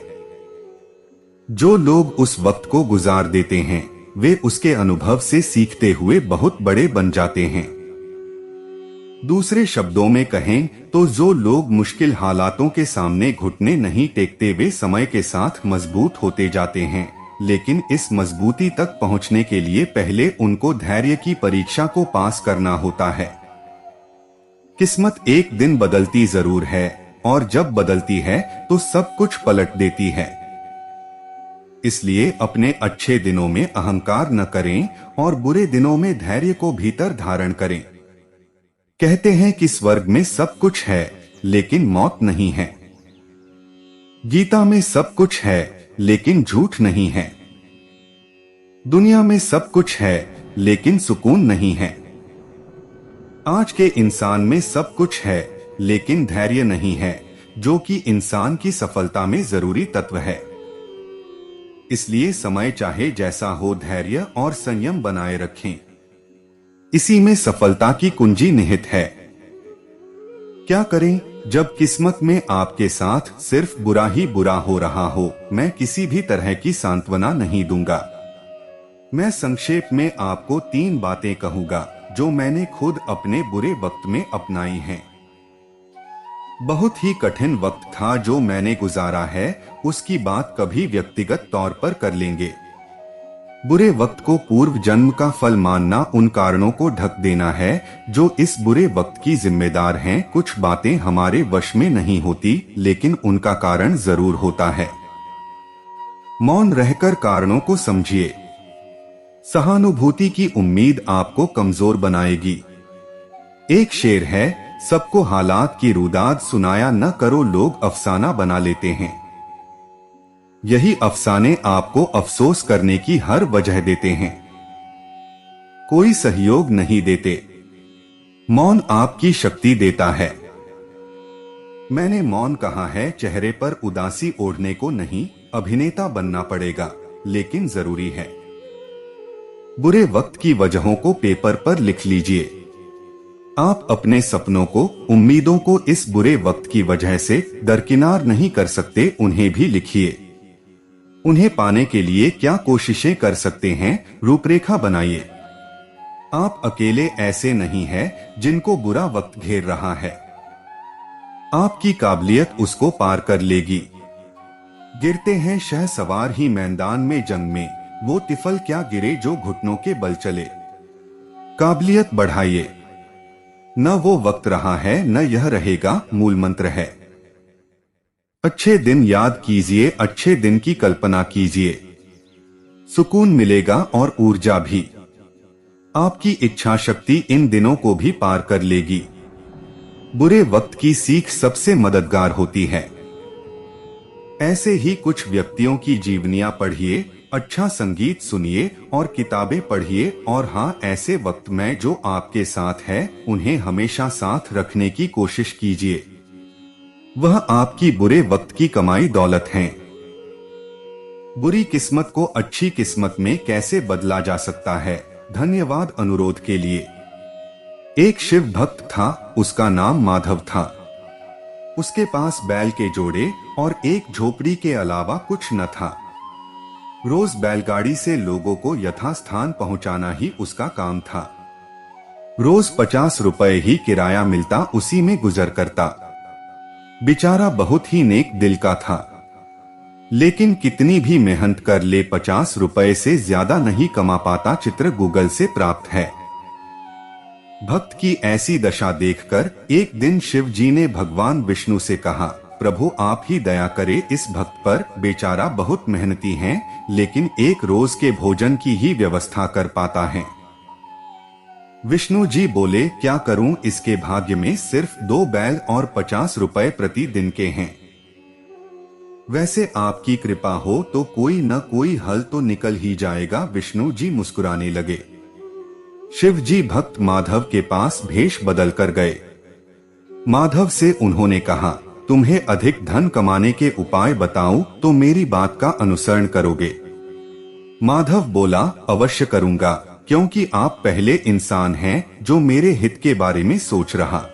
जो लोग उस वक्त को गुजार देते हैं वे उसके अनुभव से सीखते हुए बहुत बड़े बन जाते हैं। दूसरे शब्दों में कहें तो जो लोग मुश्किल हालातों के सामने घुटने नहीं टेकते वे समय के साथ मजबूत होते जाते हैं, लेकिन इस मजबूती तक पहुंचने के लिए पहले उनको धैर्य की परीक्षा को पास करना होता है। किस्मत एक दिन बदलती जरूर है और जब बदलती है तो सब कुछ पलट देती है। इसलिए अपने अच्छे दिनों में अहंकार न करें और बुरे दिनों में धैर्य को भीतर धारण करें। कहते हैं कि स्वर्ग में सब कुछ है लेकिन मौत नहीं है। गीता में सब कुछ है लेकिन झूठ नहीं है। दुनिया में सब कुछ है लेकिन सुकून नहीं है। आज के इंसान में सब कुछ है लेकिन धैर्य नहीं है, जो कि इंसान की सफलता में जरूरी तत्व है। इसलिए समय चाहे जैसा हो धैर्य और संयम बनाए रखें, इसी में सफलता की कुंजी निहित है। क्या करें जब किस्मत में आपके साथ सिर्फ बुरा ही बुरा हो रहा हो? मैं किसी भी तरह की सांत्वना नहीं दूंगा। मैं संक्षेप में आपको 3 बातें कहूंगा जो मैंने खुद अपने बुरे वक्त में अपनाई हैं। बहुत ही कठिन वक्त था जो मैंने गुजारा है, उसकी बात कभी व्यक्तिगत तौर पर कर लेंगे। बुरे वक्त को पूर्व जन्म का फल मानना उन कारणों को ढक देना है जो इस बुरे वक्त की जिम्मेदार हैं। कुछ बातें हमारे वश में नहीं होती लेकिन उनका कारण जरूर होता है। मौन रहकर कारणों को समझिए। सहानुभूति की उम्मीद आपको कमजोर बनाएगी। एक शेर है, सबको हालात की रुदाद सुनाया न करो, लोग अफसाना बना लेते हैं। यही अफसाने आपको अफसोस करने की हर वजह देते हैं। कोई सहयोग नहीं देते, मौन आपकी शक्ति देता है। मैंने मौन कहा है, चेहरे पर उदासी ओढ़ने को नहीं, अभिनेता बनना पड़ेगा लेकिन जरूरी है। बुरे वक्त की वजहों को पेपर पर लिख लीजिए। आप अपने सपनों को, उम्मीदों को इस बुरे वक्त की वजह से दरकिनार नहीं कर सकते, उन्हें भी लिखिए। उन्हें पाने के लिए क्या कोशिशें कर सकते हैं, रूपरेखा बनाइए। आप अकेले ऐसे नहीं हैं जिनको बुरा वक्त घेर रहा है। आपकी काबिलियत उसको पार कर लेगी। गिरते हैं शहसवार ही मैदान में जंग में, वो तिफल क्या गिरे जो घुटनों के बल चले। काबिलियत बढ़ाइए। न वो वक्त रहा है न यह रहेगा, मूल मंत्र है। अच्छे दिन याद कीजिए, अच्छे दिन की कल्पना कीजिए। सुकून मिलेगा और ऊर्जा भी। आपकी इच्छा शक्ति इन दिनों को भी पार कर लेगी। बुरे वक्त की सीख सबसे मददगार होती है। ऐसे ही कुछ व्यक्तियों की जीवनियां पढ़िए, अच्छा संगीत सुनिए और किताबें पढ़िए। और हाँ, ऐसे वक्त में जो आपके साथ है उन्हें हमेशा साथ रखने की कोशिश कीजिए। वह आपकी बुरे वक्त की कमाई दौलत हैं। बुरी किस्मत को अच्छी किस्मत में कैसे बदला जा सकता है? धन्यवाद अनुरोध के लिए। एक शिव भक्त था, उसका नाम माधव था। उसके पास बैल के जोड़े और एक झोपड़ी के अलावा कुछ न था। रोज बैलगाड़ी से लोगों को यथास्थान पहुंचाना ही उसका काम था। रोज 50 रुपए ही किराया मिलता, उसी में गुजर करता। बेचारा बहुत ही नेक दिल का था, लेकिन कितनी भी मेहनत कर ले 50 रुपए से ज्यादा नहीं कमा पाता। चित्र गूगल से प्राप्त है। भक्त की ऐसी दशा देखकर एक दिन शिव जी ने भगवान विष्णु से कहा, प्रभु आप ही दया करे इस भक्त पर, बेचारा बहुत मेहनती है लेकिन एक रोज के भोजन की ही व्यवस्था कर पाता है। विष्णु जी बोले, क्या करूं, इसके भाग्य में सिर्फ 2 बैल और 50 रुपए प्रति दिन के हैं। वैसे आपकी कृपा हो तो कोई न कोई हल तो निकल ही जाएगा। विष्णु जी मुस्कुराने लगे। शिव जी भक्त माधव के पास भेष बदल कर गए। माधव से उन्होंने कहा, तुम्हें अधिक धन कमाने के उपाय बताऊं तो मेरी बात का अनुसरण करोगे? माधव बोला, अवश्य करूंगा, क्योंकि आप पहले इंसान हैं जो मेरे हित के बारे में सोच रहा।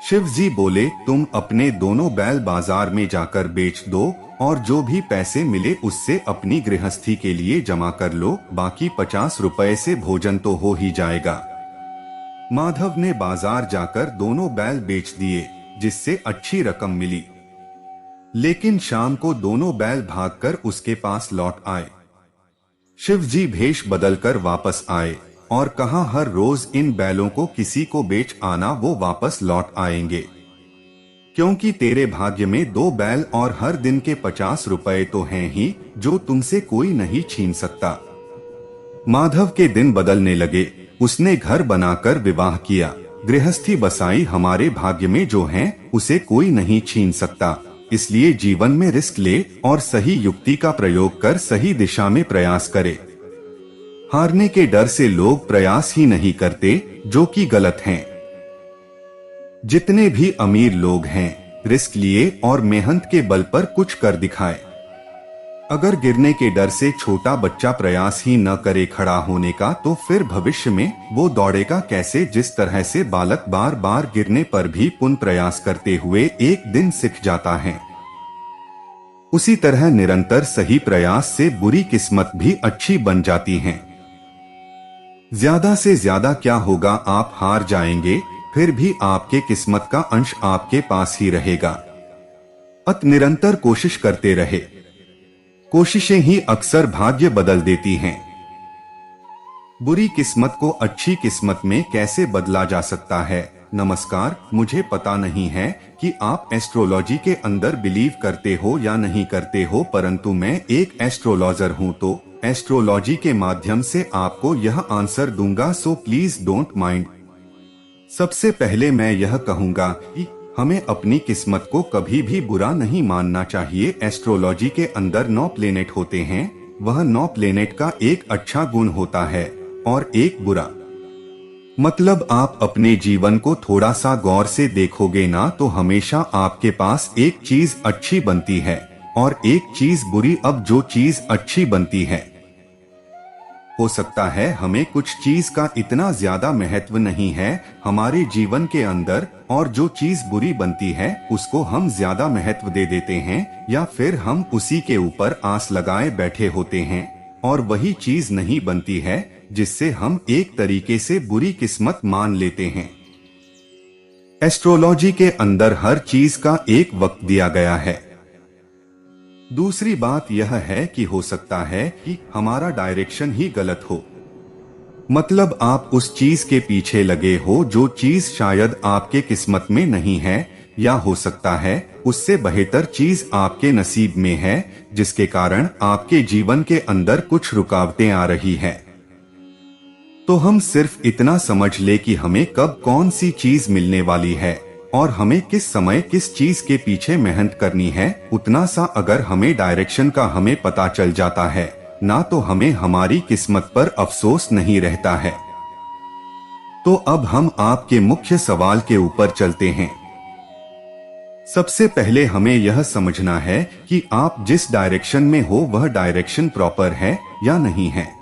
शिव जी बोले, तुम अपने दोनों बैल बाजार में जाकर बेच दो और जो भी पैसे मिले उससे अपनी गृहस्थी के लिए जमा कर लो, बाकी 50 रुपए से भोजन तो हो ही जाएगा। माधव ने बाजार जाकर दोनों बैल बेच दिए, जिससे अच्छी रकम मिली। लेकिन शाम को दोनों बैल भागकर उसके पास लौट आए। शिव जी भेष बदलकर वापस आए और कहा, हर रोज इन बैलों को किसी को बेच आना, वो वापस लौट आएंगे, क्योंकि तेरे भाग्य में 2 बैल और हर दिन के 50 रुपए तो हैं ही, जो तुमसे कोई नहीं छीन सकता। माधव के दिन बदलने लगे। उसने घर बनाकर विवाह किया, गृहस्थी बसाई। हमारे भाग्य में जो है उसे कोई नहीं छीन सकता, इसलिए जीवन में रिस्क ले और सही युक्ति का प्रयोग कर सही दिशा में प्रयास करे। हारने के डर से लोग प्रयास ही नहीं करते, जो कि गलत है। जितने भी अमीर लोग हैं, रिस्क लिए और मेहनत के बल पर कुछ कर दिखाए। अगर गिरने के डर से छोटा बच्चा प्रयास ही न करे खड़ा होने का, तो फिर भविष्य में वो दौड़ेगा कैसे? जिस तरह से बालक बार बार गिरने पर भी पुनः प्रयास करते हुए एक दिन सीख जाता है, उसी तरह निरंतर सही प्रयास से बुरी किस्मत भी अच्छी बन जाती है। ज्यादा से ज्यादा क्या होगा, आप हार जाएंगे, फिर भी आपके किस्मत का अंश आपके पास ही रहेगा। अत निरंतर कोशिश करते रहे। कोशिशें ही अक्सर भाग्य बदल देती हैं। बुरी किस्मत को अच्छी किस्मत में कैसे बदला जा सकता है? नमस्कार, मुझे पता नहीं है कि आप एस्ट्रोलॉजी के अंदर बिलीव करते हो या नहीं करते हो, परंतु मैं एक एस्ट्रोलॉजर हूं, तो एस्ट्रोलॉजी के माध्यम से आपको यह आंसर दूंगा, सो प्लीज डोंट माइंड। सबसे पहले मैं यह कहूंगा कि हमें अपनी किस्मत को कभी भी बुरा नहीं मानना चाहिए। एस्ट्रोलॉजी के अंदर 9 प्लेनेट होते हैं, वह 9 प्लेनेट का एक अच्छा गुण होता है और एक बुरा। मतलब आप अपने जीवन को थोड़ा सा गौर से देखोगे ना, तो हमेशा आपके पास एक चीज अच्छी बनती है और एक चीज बुरी। अब जो चीज अच्छी बनती है हो सकता है हमें कुछ चीज का इतना ज्यादा महत्व नहीं है हमारे जीवन के अंदर, और जो चीज बुरी बनती है उसको हम ज्यादा महत्व दे देते हैं, या फिर हम उसी के ऊपर आस लगाए बैठे होते हैं और वही चीज नहीं बनती है, जिससे हम एक तरीके से बुरी किस्मत मान लेते हैं। एस्ट्रोलॉजी के अंदर हर चीज का एक वक्त दिया गया है। दूसरी बात यह है कि हो सकता है कि हमारा डायरेक्शन ही गलत हो, मतलब आप उस चीज के पीछे लगे हो जो चीज शायद आपके किस्मत में नहीं है, या हो सकता है उससे बेहतर चीज आपके नसीब में है, जिसके कारण आपके जीवन के अंदर कुछ रुकावटें आ रही है। तो हम सिर्फ इतना समझ ले कि हमें कब कौन सी चीज मिलने वाली है और हमें किस समय किस चीज के पीछे मेहनत करनी है, उतना सा अगर हमें डायरेक्शन का हमें पता चल जाता है ना, तो हमें हमारी किस्मत पर अफसोस नहीं रहता है। तो अब हम आपके मुख्य सवाल के ऊपर चलते हैं। सबसे पहले हमें यह समझना है कि आप जिस डायरेक्शन में हो वह डायरेक्शन प्रॉपर है या नहीं है।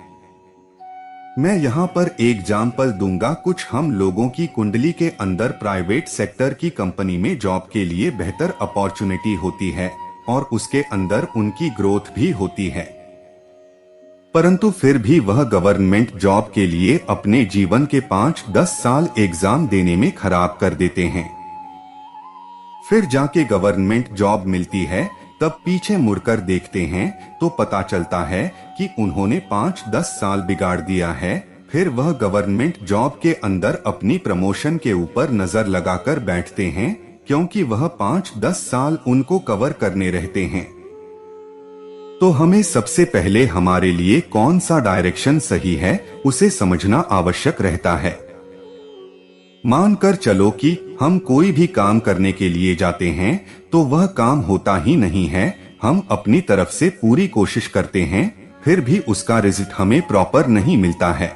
मैं यहाँ पर एग्जाम्पल दूंगा। कुछ हम लोगों की कुंडली के अंदर प्राइवेट सेक्टर की कंपनी में जॉब के लिए बेहतर अपॉर्चुनिटी होती है और उसके अंदर उनकी ग्रोथ भी होती है, परंतु फिर भी वह गवर्नमेंट जॉब के लिए अपने जीवन के 5-10 साल एग्जाम देने में खराब कर देते हैं। फिर जाके गवर्नमेंट जॉब मिलती है, तब पीछे मुड़कर देखते हैं तो पता चलता है कि उन्होंने 5-10 साल बिगाड़ दिया है। फिर वह गवर्नमेंट जॉब के अंदर अपनी प्रमोशन के ऊपर नजर लगाकर बैठते हैं, क्योंकि वह 5-10 साल उनको कवर करने रहते हैं। तो हमें सबसे पहले हमारे लिए कौन सा डायरेक्शन सही है उसे समझना आवश्यक रहता है। मानकर चलो कि हम कोई भी काम करने के लिए जाते हैं तो वह काम होता ही नहीं है, हम अपनी तरफ से पूरी कोशिश करते हैं, फिर भी उसका रिजल्ट हमें प्रॉपर नहीं मिलता है।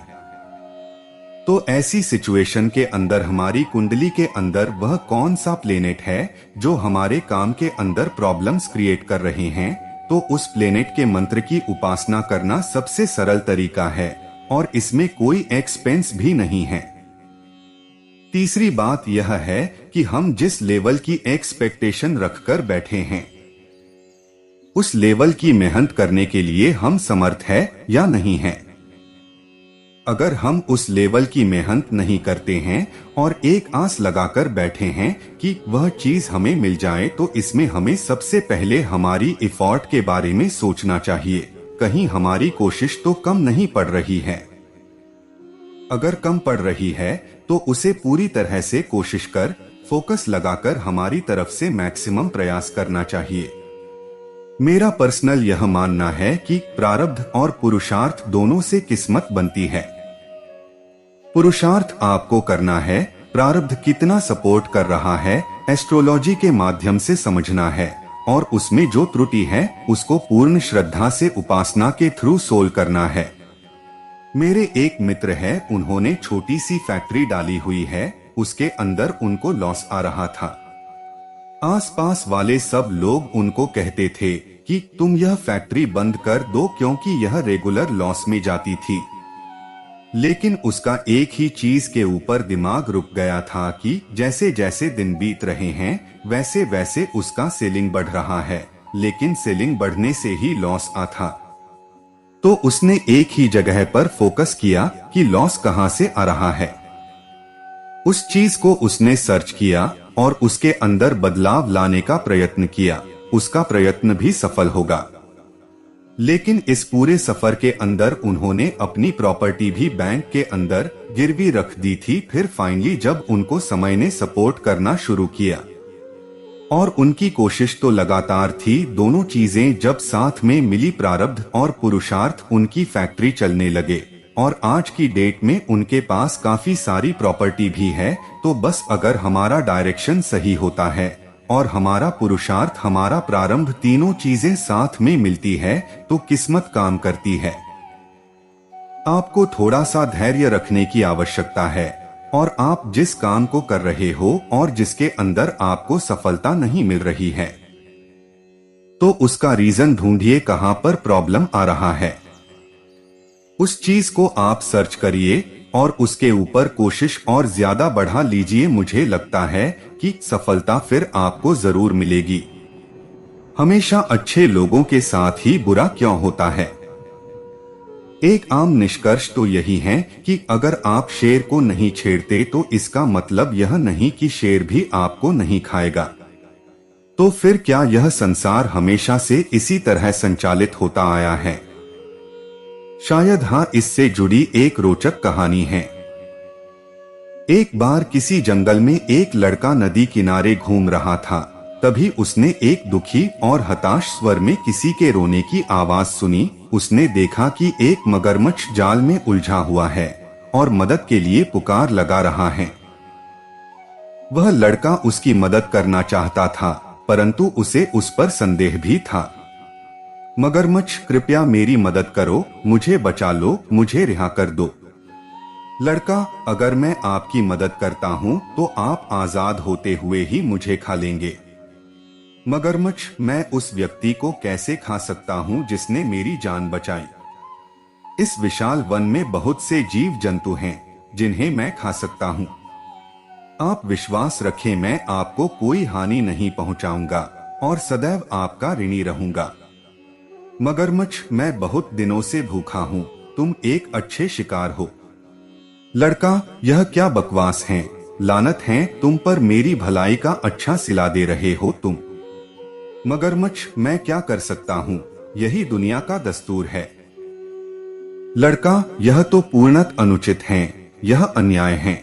तो ऐसी सिचुएशन के अंदर हमारी कुंडली के अंदर वह कौन सा प्लेनेट है जो हमारे काम के अंदर प्रॉब्लम्स क्रिएट कर रहे हैं, तो उस प्लेनेट के मंत्र की उपासना करना सबसे सरल तरीका है और इसमें कोई एक्सपेंस भी नहीं है। तीसरी बात यह है कि हम जिस लेवल की एक्सपेक्टेशन रखकर बैठे हैं उस लेवल की मेहनत करने के लिए हम समर्थ है या नहीं है। अगर हम उस लेवल की मेहनत नहीं करते हैं और एक आस लगाकर बैठे हैं कि वह चीज हमें मिल जाए, तो इसमें हमें सबसे पहले हमारी एफर्ट के बारे में सोचना चाहिए। कहीं हमारी कोशिश तो कम नहीं पड़ रही है? अगर कम पड़ रही है तो उसे पूरी तरह से कोशिश कर, फोकस लगाकर हमारी तरफ से मैक्सिमम प्रयास करना चाहिए। मेरा पर्सनल यह मानना है कि प्रारब्ध और पुरुषार्थ दोनों से किस्मत बनती है। पुरुषार्थ आपको करना है, प्रारब्ध कितना सपोर्ट कर रहा है एस्ट्रोलॉजी के माध्यम से समझना है, और उसमें जो त्रुटि है उसको पूर्ण श्रद्धा से उपासना के थ्रू सोल्व करना है। मेरे एक मित्र है, उन्होंने छोटी सी फैक्ट्री डाली हुई है, उसके अंदर उनको लॉस आ रहा था। आसपास वाले सब लोग उनको कहते थे कि तुम यह फैक्ट्री बंद कर दो क्योंकि यह रेगुलर लॉस में जाती थी। लेकिन उसका एक ही चीज के ऊपर दिमाग रुक गया था कि जैसे जैसे दिन बीत रहे हैं वैसे वैसे उसका सेलिंग बढ़ रहा है, लेकिन सेलिंग बढ़ने से ही लॉस आ था। तो उसने एक ही जगह पर फोकस किया कि लॉस कहां से आ रहा है। उस चीज को उसने सर्च किया और उसके अंदर बदलाव लाने का प्रयत्न किया। उसका प्रयत्न भी सफल होगा, लेकिन इस पूरे सफर के अंदर उन्होंने अपनी प्रॉपर्टी भी बैंक के अंदर गिरवी रख दी थी। फिर फाइनली जब उनको समय ने सपोर्ट करना शुरू किया और उनकी कोशिश तो लगातार थी, दोनों चीजें जब साथ में मिली, प्रारब्ध और पुरुषार्थ, उनकी फैक्ट्री चलने लगे और आज की डेट में उनके पास काफी सारी प्रॉपर्टी भी है। तो बस अगर हमारा डायरेक्शन सही होता है और हमारा पुरुषार्थ, हमारा प्रारंभ, तीनों चीजें साथ में मिलती है तो किस्मत काम करती है। आपको थोड़ा सा धैर्य रखने की आवश्यकता है और आप जिस काम को कर रहे हो और जिसके अंदर आपको सफलता नहीं मिल रही है तो उसका रीजन ढूंढिए, कहां पर प्रॉब्लम आ रहा है। उस चीज को आप सर्च करिए और उसके ऊपर कोशिश और ज्यादा बढ़ा लीजिए। मुझे लगता है कि सफलता फिर आपको जरूर मिलेगी। हमेशा अच्छे लोगों के साथ ही बुरा क्यों होता है? एक आम निष्कर्ष तो यही है कि अगर आप शेर को नहीं छेड़ते तो इसका मतलब यह नहीं कि शेर भी आपको नहीं खाएगा। तो फिर क्या यह संसार हमेशा से इसी तरह संचालित होता आया है? शायद हाँ, इससे जुड़ी एक रोचक कहानी है। एक बार किसी जंगल में एक लड़का नदी किनारे घूम रहा था। तभी उसने एक दुखी और हताश स्वर में किसी के रोने की आवाज सुनी। उसने देखा कि एक मगरमच्छ जाल में उलझा हुआ है और मदद के लिए पुकार लगा रहा है। वह लड़का उसकी मदद करना चाहता था, परंतु उसे उस पर संदेह भी था। मगरमच्छ, कृपया मेरी मदद करो, मुझे बचा लो, मुझे रिहा कर दो। लड़का, अगर मैं आपकी मदद करता हूँ तो आप आजाद होते हुए ही मुझे खा लेंगे। मगरमच्छ, मैं उस व्यक्ति को कैसे खा सकता हूँ जिसने मेरी जान बचाई? इस विशाल वन में बहुत से जीव जंतु हैं जिन्हें मैं खा सकता हूँ। आप विश्वास रखें, मैं आपको कोई हानि नहीं पहुँचाऊंगा और सदैव आपका ऋणी रहूंगा। मगरमच्छ, मैं बहुत दिनों से भूखा हूँ, तुम एक अच्छे शिकार हो। लड़का, यह क्या बकवास है? लानत है तुम पर, मेरी भलाई का अच्छा सिला दे रहे हो तुम। मगरमच्छ, मैं क्या कर सकता हूँ, यही दुनिया का दस्तूर है। लड़का, यह तो पूर्णत अनुचित है, यह अन्याय है।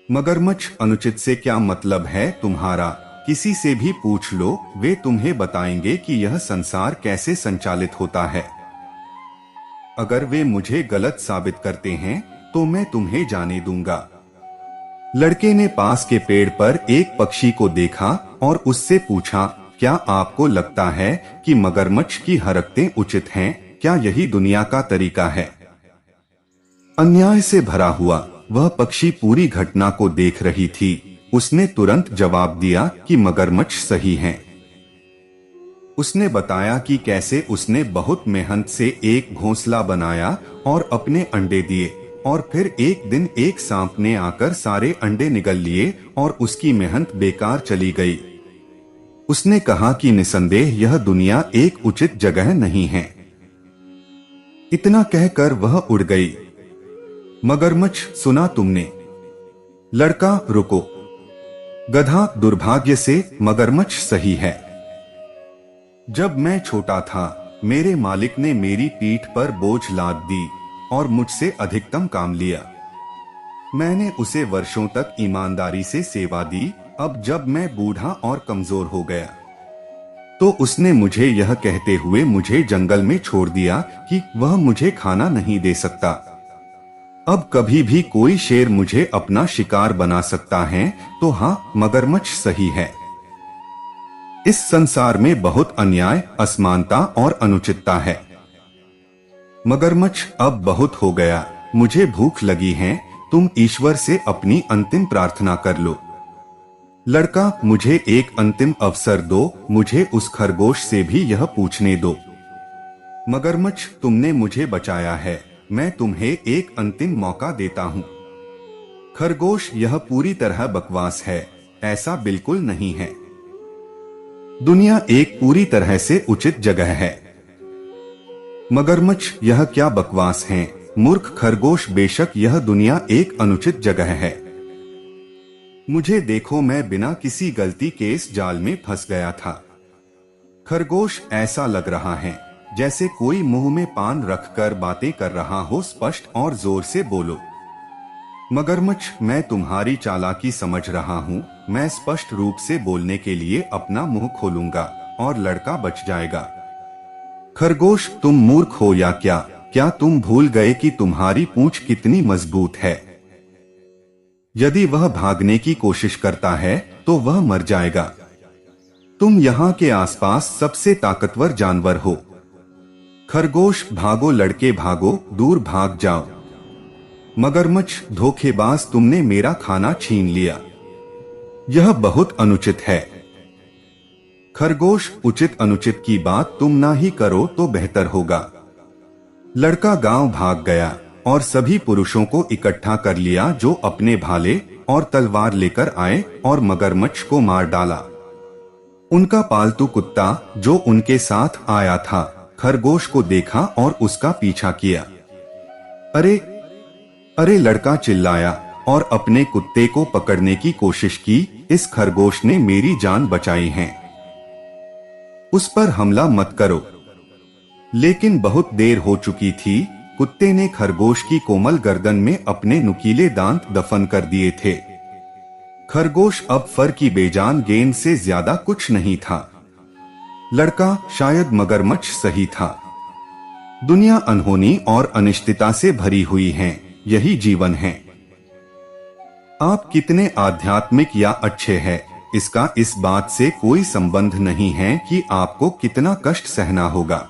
मगरमच्छ, अनुचित से क्या मतलब है तुम्हारा? किसी से भी पूछ लो, वे तुम्हें बताएंगे कि यह संसार कैसे संचालित होता है। अगर वे मुझे गलत साबित करते हैं तो मैं तुम्हें जाने दूंगा। लड़के ने पास के पेड़ पर एक पक्षी को देखा और उससे पूछा, क्या आपको लगता है कि मगरमच्छ की हरकतें उचित हैं? क्या यही दुनिया का तरीका है? अन्याय से भरा हुआ वह पक्षी पूरी घटना को देख रही थी। उसने तुरंत जवाब दिया कि मगरमच्छ सही हैं। उसने बताया कि कैसे उसने बहुत मेहनत से एक घोंसला बनाया और अपने अंडे दिए, और फिर एक दिन एक सांप ने आकर सारे अंडे निगल लिए और उसकी मेहनत बेकार चली गई। उसने कहा कि निसंदेह यह दुनिया एक उचित जगह नहीं है। इतना कहकर वह उड़ गई। मगरमच्छ, सुना तुमने? लड़का, रुको। गधा, दुर्भाग्य से मगरमच्छ सही है। जब मैं छोटा था, मेरे मालिक ने मेरी पीठ पर बोझ लाद दी और मुझसे अधिकतम काम लिया। मैंने उसे वर्षों तक ईमानदारी से सेवा दी। अब जब मैं बूढ़ा और कमजोर हो गया तो उसने मुझे यह कहते हुए मुझे जंगल में छोड़ दिया कि वह मुझे खाना नहीं दे सकता। अब कभी भी कोई शेर मुझे अपना शिकार बना सकता है तो हाँ, मगरमच्छ सही है। इस संसार में बहुत अन्याय, असमानता और अनुचितता है। मगरमच्छ, अब बहुत हो गया, मुझे भूख लगी है, तुम ईश्वर से अपनी अंतिम प्रार्थना कर लो। लड़का, मुझे एक अंतिम अवसर दो, मुझे उस खरगोश से भी यह पूछने दो। मगरमच्छ, तुमने मुझे बचाया है, मैं तुम्हें एक अंतिम मौका देता हूँ। खरगोश, यह पूरी तरह बकवास है, ऐसा बिल्कुल नहीं है। दुनिया एक पूरी तरह से उचित जगह है। मगरमच्छ, यह क्या बकवास है? मूर्ख खरगोश, बेशक यह दुनिया एक अनुचित जगह है। मुझे देखो, मैं बिना किसी गलती के इस जाल में फंस गया था। खरगोश, ऐसा लग रहा है जैसे कोई मुंह में पान रखकर बातें कर रहा हो, स्पष्ट और जोर से बोलो। मगरमच्छ, मैं तुम्हारी चालाकी समझ रहा हूँ, मैं स्पष्ट रूप से बोलने के लिए अपना मुंह खोलूंगा और लड़का बच जाएगा। खरगोश, तुम मूर्ख हो या क्या? क्या तुम भूल गए कि तुम्हारी पूंछ कितनी मजबूत है? यदि वह भागने की कोशिश करता है तो वह मर जाएगा। तुम यहाँ के आसपास सबसे ताकतवर जानवर हो। खरगोश, भागो लड़के भागो, दूर भाग जाओ। मगरमच्छ, धोखेबाज, तुमने मेरा खाना छीन लिया, यह बहुत अनुचित है। खरगोश, उचित अनुचित की बात तुम ना ही करो तो बेहतर होगा। लड़का गांव भाग गया और सभी पुरुषों को इकट्ठा कर लिया जो अपने भाले और तलवार लेकर आए और मगरमच्छ को मार डाला। उनका पालतू कुत्ता जो उनके साथ आया था खरगोश को देखा और उसका पीछा किया। अरे अरे, लड़का चिल्लाया और अपने कुत्ते को पकड़ने की कोशिश की। इस खरगोश ने मेरी जान बचाई है, उस पर हमला मत करो। लेकिन बहुत देर हो चुकी थी। कुत्ते ने खरगोश की कोमल गर्दन में अपने नुकीले दांत दफन कर दिए थे। खरगोश अब फर की बेजान गेंद से ज्यादा कुछ नहीं था। लड़का शायद मगरमच्छ सही था। दुनिया अनहोनी और अनिश्चितता से भरी हुई है, यही जीवन है। आप कितने आध्यात्मिक या अच्छे हैं, इसका इस बात से कोई संबंध नहीं है कि आपको कितना कष्ट सहना होगा।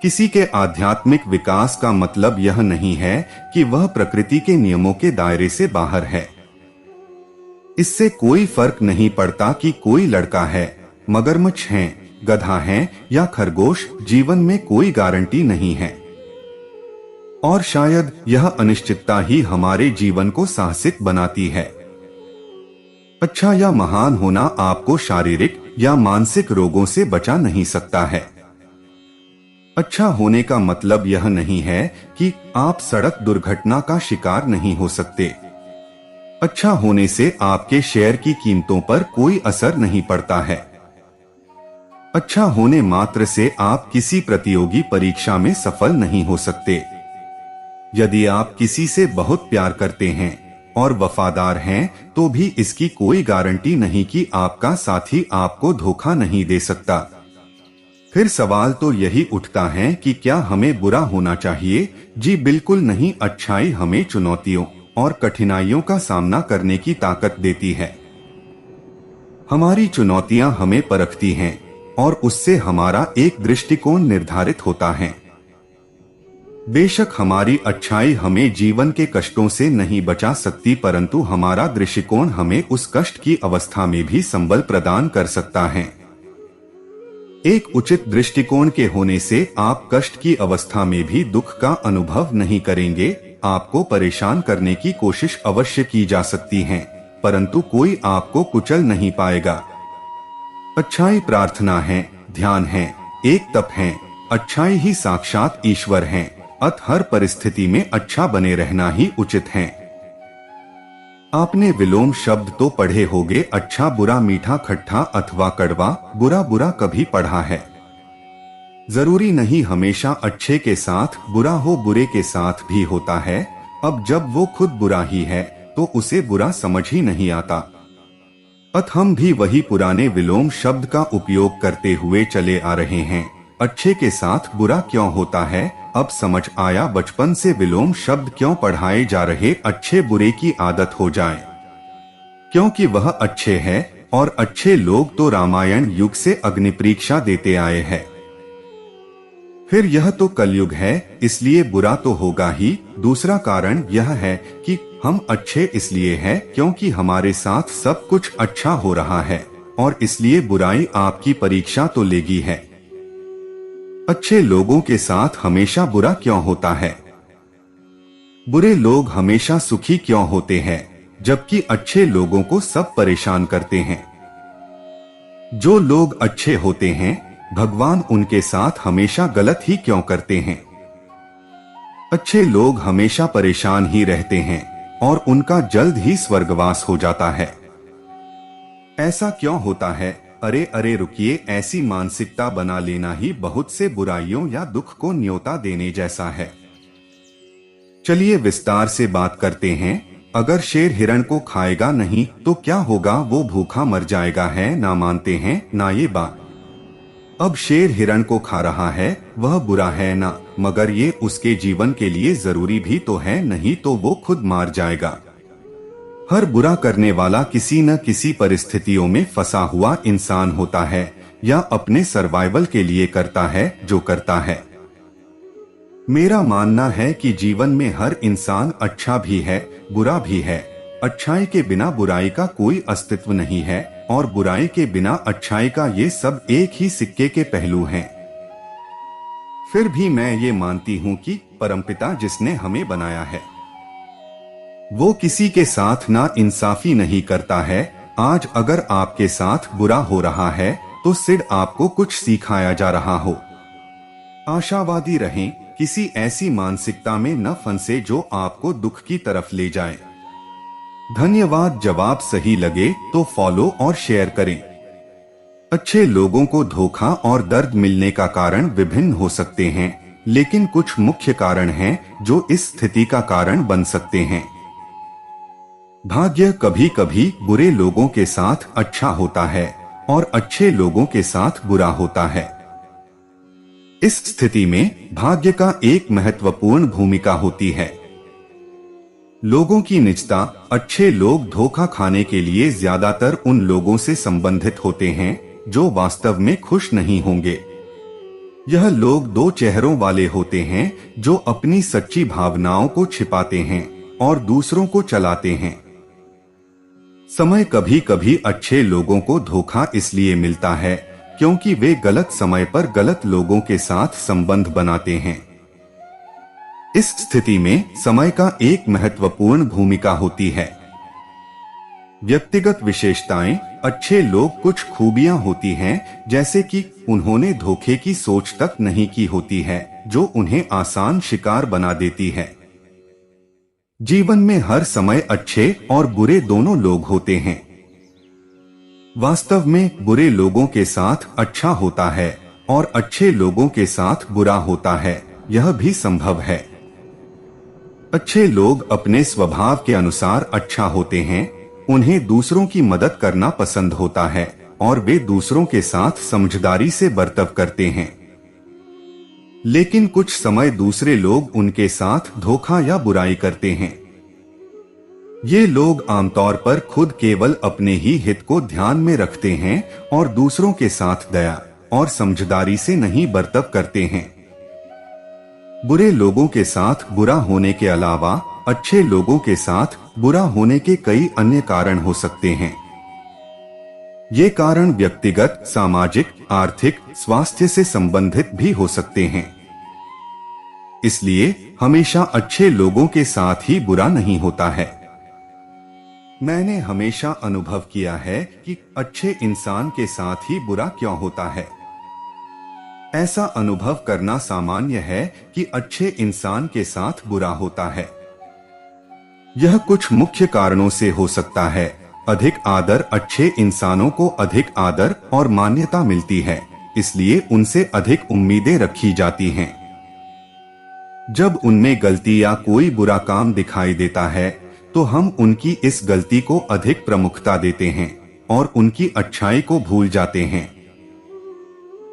किसी के आध्यात्मिक विकास का मतलब यह नहीं है कि वह प्रकृति के नियमों के दायरे से बाहर है। इससे कोई फर्क नहीं पड़ता कि कोई लड़का है, मगरमच्छ है, गधा है या खरगोश, जीवन में कोई गारंटी नहीं है। और शायद यह अनिश्चितता ही हमारे जीवन को साहसिक बनाती है। अच्छा या महान होना आपको शारीरिक या मानसिक रोगों से बचा नहीं सकता है। अच्छा होने का मतलब यह नहीं है कि आप सड़क दुर्घटना का शिकार नहीं हो सकते। अच्छा होने से आपके शेयर की कीमतों पर कोई असर नहीं पड़ता है। अच्छा होने मात्र से आप किसी प्रतियोगी परीक्षा में सफल नहीं हो सकते। यदि आप किसी से बहुत प्यार करते हैं और वफादार हैं, तो भी इसकी कोई गारंटी नहीं कि आपका साथी आपको धोखा नहीं दे सकता। फिर सवाल तो यही उठता है कि क्या हमें बुरा होना चाहिए? जी बिल्कुल नहीं। अच्छाई हमें चुनौतियों और कठिनाइयों का सामना करने की ताकत देती है। हमारी चुनौतियां हमें परखती हैं और उससे हमारा एक दृष्टिकोण निर्धारित होता है। बेशक हमारी अच्छाई हमें जीवन के कष्टों से नहीं बचा सकती, परंतु हमारा दृष्टिकोण हमें उस कष्ट की अवस्था में भी संबल प्रदान कर सकता है। एक उचित दृष्टिकोण के होने से आप कष्ट की अवस्था में भी दुख का अनुभव नहीं करेंगे। आपको परेशान करने की कोशिश अवश्य की जा सकती है, परंतु कोई आपको कुचल नहीं पाएगा। अच्छाई प्रार्थना है, ध्यान है, एक तप है। अच्छाई ही साक्षात ईश्वर है। अतः हर परिस्थिति में अच्छा बने रहना ही उचित है। आपने विलोम शब्द तो पढ़े होंगे, अच्छा बुरा मीठा खट्टा अथवा कड़वा, बुरा बुरा कभी पढ़ा है। जरूरी नहीं हमेशा अच्छे के साथ बुरा हो, बुरे के साथ भी होता है। अब जब वो खुद बुरा ही है तो उसे बुरा समझ ही नहीं आता। अतः हम भी वही पुराने विलोम शब्द का उपयोग करते हुए चले आ रहे हैं। अच्छे के साथ बुरा क्यों होता है? अब समझ आया बचपन से विलोम शब्द क्यों पढ़ाए जा रहे। अच्छे बुरे की आदत हो जाए, क्योंकि वह अच्छे हैं और अच्छे लोग तो रामायण युग से अग्नि परीक्षा देते आए हैं। फिर यह तो कलयुग है, इसलिए बुरा तो होगा ही। दूसरा कारण यह है कि हम अच्छे इसलिए हैं क्योंकि हमारे साथ सब कुछ अच्छा हो रहा है, और इसलिए बुराई आपकी परीक्षा तो लेगी है। अच्छे लोगों के साथ हमेशा बुरा क्यों होता है? बुरे लोग हमेशा सुखी क्यों होते हैं, जबकि अच्छे लोगों को सब परेशान करते हैं? जो लोग अच्छे होते हैं, भगवान उनके साथ हमेशा गलत ही क्यों करते हैं? अच्छे लोग हमेशा परेशान ही रहते हैं और उनका जल्द ही स्वर्गवास हो जाता है। ऐसा क्यों होता है? अरे अरे रुकिए, ऐसी मानसिकता बना लेना ही बहुत से बुराइयों या दुख को न्योता देने जैसा है। चलिए विस्तार से बात करते हैं। अगर शेर हिरण को खाएगा नहीं तो क्या होगा? वो भूखा मर जाएगा है ना मानते हैं ना ये बात। अब शेर हिरण को खा रहा है, वह बुरा है ना, मगर ये उसके जीवन के लिए जरूरी भी तो है, नहीं तो वो खुद मार जाएगा। हर बुरा करने वाला किसी न किसी परिस्थितियों में फंसा हुआ इंसान होता है या अपने सर्वाइवल के लिए करता है जो करता है। मेरा मानना है कि जीवन में हर इंसान अच्छा भी है, बुरा भी है। अच्छाई के बिना बुराई का कोई अस्तित्व नहीं है और बुराई के बिना अच्छाई का, ये सब एक ही सिक्के के पहलू हैं। फिर भी मैं ये मानती हूँ कि परमपिता जिसने हमें बनाया है वो किसी के साथ ना इंसाफी नहीं करता है। आज अगर आपके साथ बुरा हो रहा है तो सिर्फ आपको कुछ सिखाया जा रहा हो। आशावादी रहें, किसी ऐसी मानसिकता में न फंसे जो आपको दुख की तरफ ले जाए। धन्यवाद। जवाब सही लगे तो फॉलो और शेयर करें। अच्छे लोगों को धोखा और दर्द मिलने का कारण विभिन्न हो सकते हैं, लेकिन कुछ मुख्य कारण हैं जो इस स्थिति का कारण बन सकते हैं। भाग्य कभी कभी बुरे लोगों के साथ अच्छा होता है और अच्छे लोगों के साथ बुरा होता है। इस स्थिति में भाग्य का एक महत्वपूर्ण भूमिका होती है। लोगों की निजता। अच्छे लोग धोखा खाने के लिए ज्यादातर उन लोगों से संबंधित होते हैं जो वास्तव में खुश नहीं होंगे। यह लोग दो चेहरों वाले होते हैं जो अपनी सच्ची भावनाओं को छिपाते हैं और दूसरों को चलाते हैं। समय कभी कभी अच्छे लोगों को धोखा इसलिए मिलता है क्योंकि वे गलत समय पर गलत लोगों के साथ संबंध बनाते हैं। इस स्थिति में समय का एक महत्वपूर्ण भूमिका होती है। व्यक्तिगत विशेषताएं। अच्छे लोग कुछ खूबियां होती हैं, जैसे कि उन्होंने धोखे की सोच तक नहीं की होती है जो उन्हें आसान शिकार बना देती है। जीवन में हर समय अच्छे और बुरे दोनों लोग होते हैं। वास्तव में बुरे लोगों के साथ अच्छा होता है और अच्छे लोगों के साथ बुरा होता है, यह भी संभव है। अच्छे लोग अपने स्वभाव के अनुसार अच्छा होते हैं, उन्हें दूसरों की मदद करना पसंद होता है और वे दूसरों के साथ समझदारी से बर्ताव करते हैं। लेकिन कुछ समय दूसरे लोग उनके साथ धोखा या बुराई करते हैं। ये लोग आमतौर पर खुद केवल अपने ही हित को ध्यान में रखते हैं और दूसरों के साथ दया और समझदारी से नहीं बर्ताव करते हैं। बुरे लोगों के साथ बुरा होने के अलावा अच्छे लोगों के साथ बुरा होने के कई अन्य कारण हो सकते हैं। ये कारण व्यक्तिगत, सामाजिक, आर्थिक, स्वास्थ्य से संबंधित भी हो सकते हैं। इसलिए हमेशा अच्छे लोगों के साथ ही बुरा नहीं होता है। मैंने हमेशा अनुभव किया है कि अच्छे इंसान के साथ ही बुरा क्यों होता है। ऐसा अनुभव करना सामान्य है कि अच्छे इंसान के साथ बुरा होता है। यह कुछ मुख्य कारणों से हो सकता है। अधिक आदर। अच्छे इंसानों को अधिक आदर और मान्यता मिलती है, इसलिए उनसे अधिक उम्मीदें रखी जाती हैं। जब उनमें गलती या कोई बुरा काम दिखाई देता है तो हम उनकी इस गलती को अधिक प्रमुखता देते हैं और उनकी अच्छाई को भूल जाते हैं।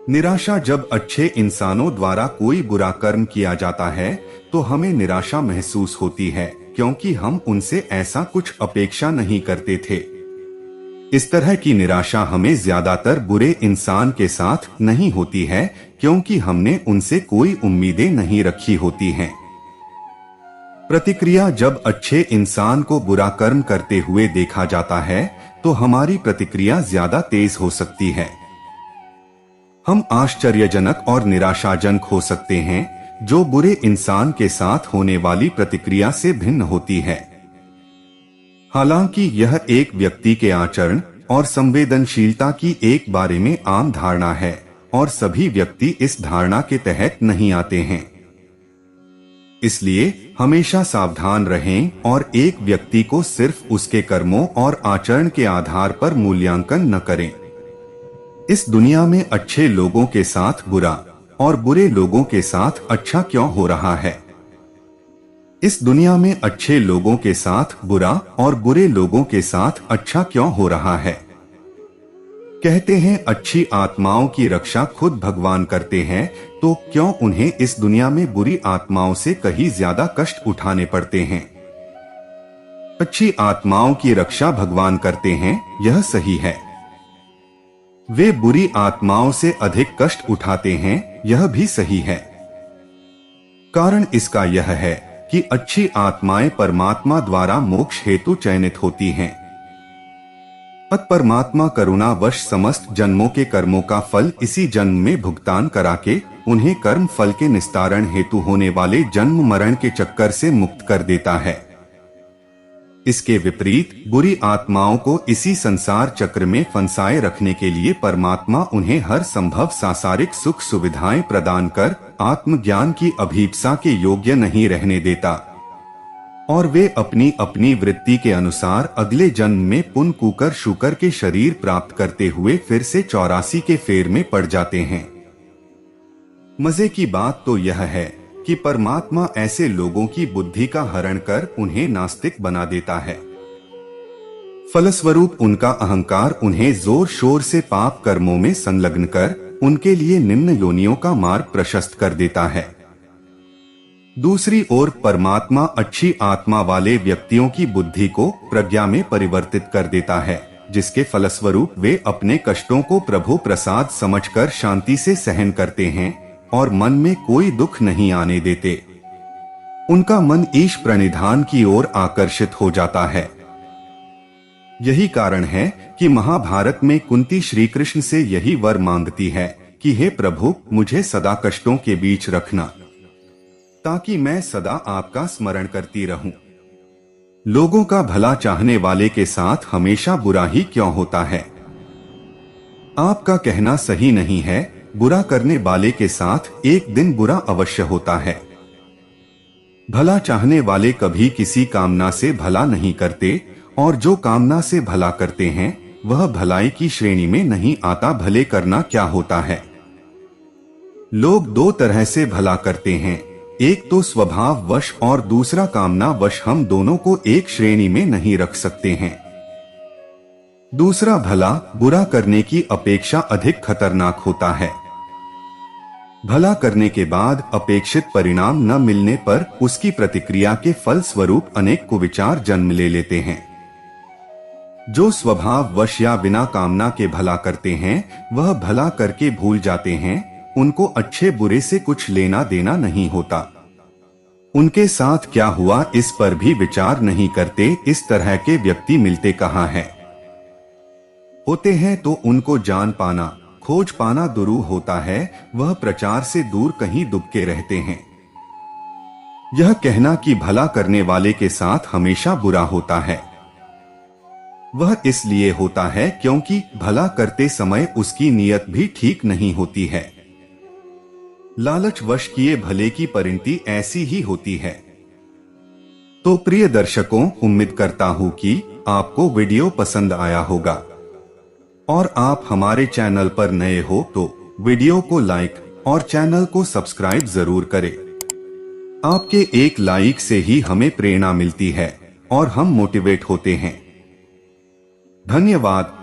निराशा। जब अच्छे इंसानों द्वारा कोई बुरा कर्म किया जाता है तो हमें निराशा महसूस होती है क्योंकि हम उनसे ऐसा कुछ अपेक्षा नहीं करते थे। इस तरह की निराशा हमें ज्यादातर बुरे इंसान के साथ नहीं होती है क्योंकि हमने उनसे कोई उम्मीदें नहीं रखी होती हैं। प्रतिक्रिया। जब अच्छे इंसान को बुरा कर्म करते हुए देखा जाता है तो हमारी प्रतिक्रिया ज्यादा तेज हो सकती है। हम आश्चर्यजनक और निराशाजनक हो सकते हैं, जो बुरे इंसान के साथ होने वाली प्रतिक्रिया से भिन्न होती है। हालांकि यह एक व्यक्ति के आचरण और संवेदनशीलता की एक बारे में आम धारणा है और सभी व्यक्ति इस धारणा के तहत नहीं आते हैं। इसलिए हमेशा सावधान रहें और एक व्यक्ति को सिर्फ उसके कर्मों और आचरण के आधार पर मूल्यांकन न करें। इस दुनिया में अच्छे लोगों के साथ बुरा और बुरे लोगों के साथ अच्छा क्यों हो रहा है? इस दुनिया में अच्छे लोगों के साथ बुरा और बुरे लोगों के साथ अच्छा क्यों हो रहा है? कहते हैं अच्छी आत्माओं की रक्षा खुद भगवान करते हैं, तो क्यों उन्हें इस दुनिया में बुरी आत्माओं से कहीं ज्यादा कष्ट उठाने पड़ते हैं? अच्छी आत्माओं की रक्षा भगवान करते हैं, यह सही है। वे बुरी आत्माओं से अधिक कष्ट उठाते हैं, यह भी सही है। कारण इसका यह है कि अच्छी आत्माएं परमात्मा द्वारा मोक्ष हेतु चयनित होती हैं। परमात्मा करुणावश समस्त जन्मों के कर्मों का फल इसी जन्म में भुगतान करा के उन्हें कर्म फल के निस्तारण हेतु होने वाले जन्म मरण के चक्कर से मुक्त कर देता है। इसके विपरीत बुरी आत्माओं को इसी संसार चक्र में फंसाए रखने के लिए परमात्मा उन्हें हर संभव सांसारिक सुख सुविधाएं प्रदान कर आत्मज्ञान की अभीप्सा के योग्य नहीं रहने देता और वे अपनी अपनी वृत्ति के अनुसार अगले जन्म में पुन कुकर शुकर के शरीर प्राप्त करते हुए फिर से 84 के फेर में पड़ जाते हैं। मजे की बात तो यह है कि परमात्मा ऐसे लोगों की बुद्धि का हरण कर उन्हें नास्तिक बना देता है। फलस्वरूप उनका अहंकार उन्हें जोर शोर से पाप कर्मों में संलग्न कर उनके लिए निम्न योनियों का मार्ग प्रशस्त कर देता है। दूसरी ओर परमात्मा अच्छी आत्मा वाले व्यक्तियों की बुद्धि को प्रज्ञा में परिवर्तित कर देता है, जिसके फलस्वरूप वे अपने कष्टों को प्रभु प्रसाद समझकर शांति से सहन करते हैं और मन में कोई दुख नहीं आने देते। उनका मन ईश प्रणिधान की ओर आकर्षित हो जाता है। यही कारण है कि महाभारत में कुंती श्री कृष्ण से यही वर मांगती है कि हे प्रभु, मुझे सदा कष्टों के बीच रखना, ताकि मैं सदा आपका स्मरण करती रहूं। लोगों का भला चाहने वाले के साथ हमेशा बुरा ही क्यों होता है? आपका कहना सही नहीं है। बुरा करने वाले के साथ एक दिन बुरा अवश्य होता है। भला चाहने वाले कभी किसी कामना से भला नहीं करते और जो कामना से भला करते हैं वह भलाई की श्रेणी में नहीं आता। भले करना क्या होता है? लोग दो तरह से भला करते हैं, एक तो स्वभाव वश और दूसरा कामना वश। हम दोनों को एक श्रेणी में नहीं रख सकते हैं। दूसरा भला बुरा करने की अपेक्षा अधिक खतरनाक होता है। भला करने के बाद अपेक्षित परिणाम न मिलने पर उसकी प्रतिक्रिया के फल स्वरूप अनेक कुविचार जन्म ले लेते हैं। जो स्वभाव वश या बिना कामना के भला करते हैं वह भला करके भूल जाते हैं। उनको अच्छे बुरे से कुछ लेना देना नहीं होता। उनके साथ क्या हुआ इस पर भी विचार नहीं करते। इस तरह के व्यक्ति मिलते कहाँ हैं? होते हैं तो उनको जान पाना, खोज पाना दुरूह होता है। वह प्रचार से दूर कहीं दुबके रहते हैं। यह कहना कि भला करने वाले के साथ हमेशा बुरा होता है, वह इसलिए होता है क्योंकि भला करते समय उसकी नीयत भी ठीक नहीं होती है। लालच वश किए भले की परिणति ऐसी ही होती है। तो प्रिय दर्शकों, उम्मीद करता हूं कि आपको वीडियो पसंद आया होगा और आप हमारे चैनल पर नए हो तो वीडियो को लाइक और चैनल को सब्सक्राइब जरूर करें। आपके एक लाइक से ही हमें प्रेरणा मिलती है और हम मोटिवेट होते हैं। धन्यवाद।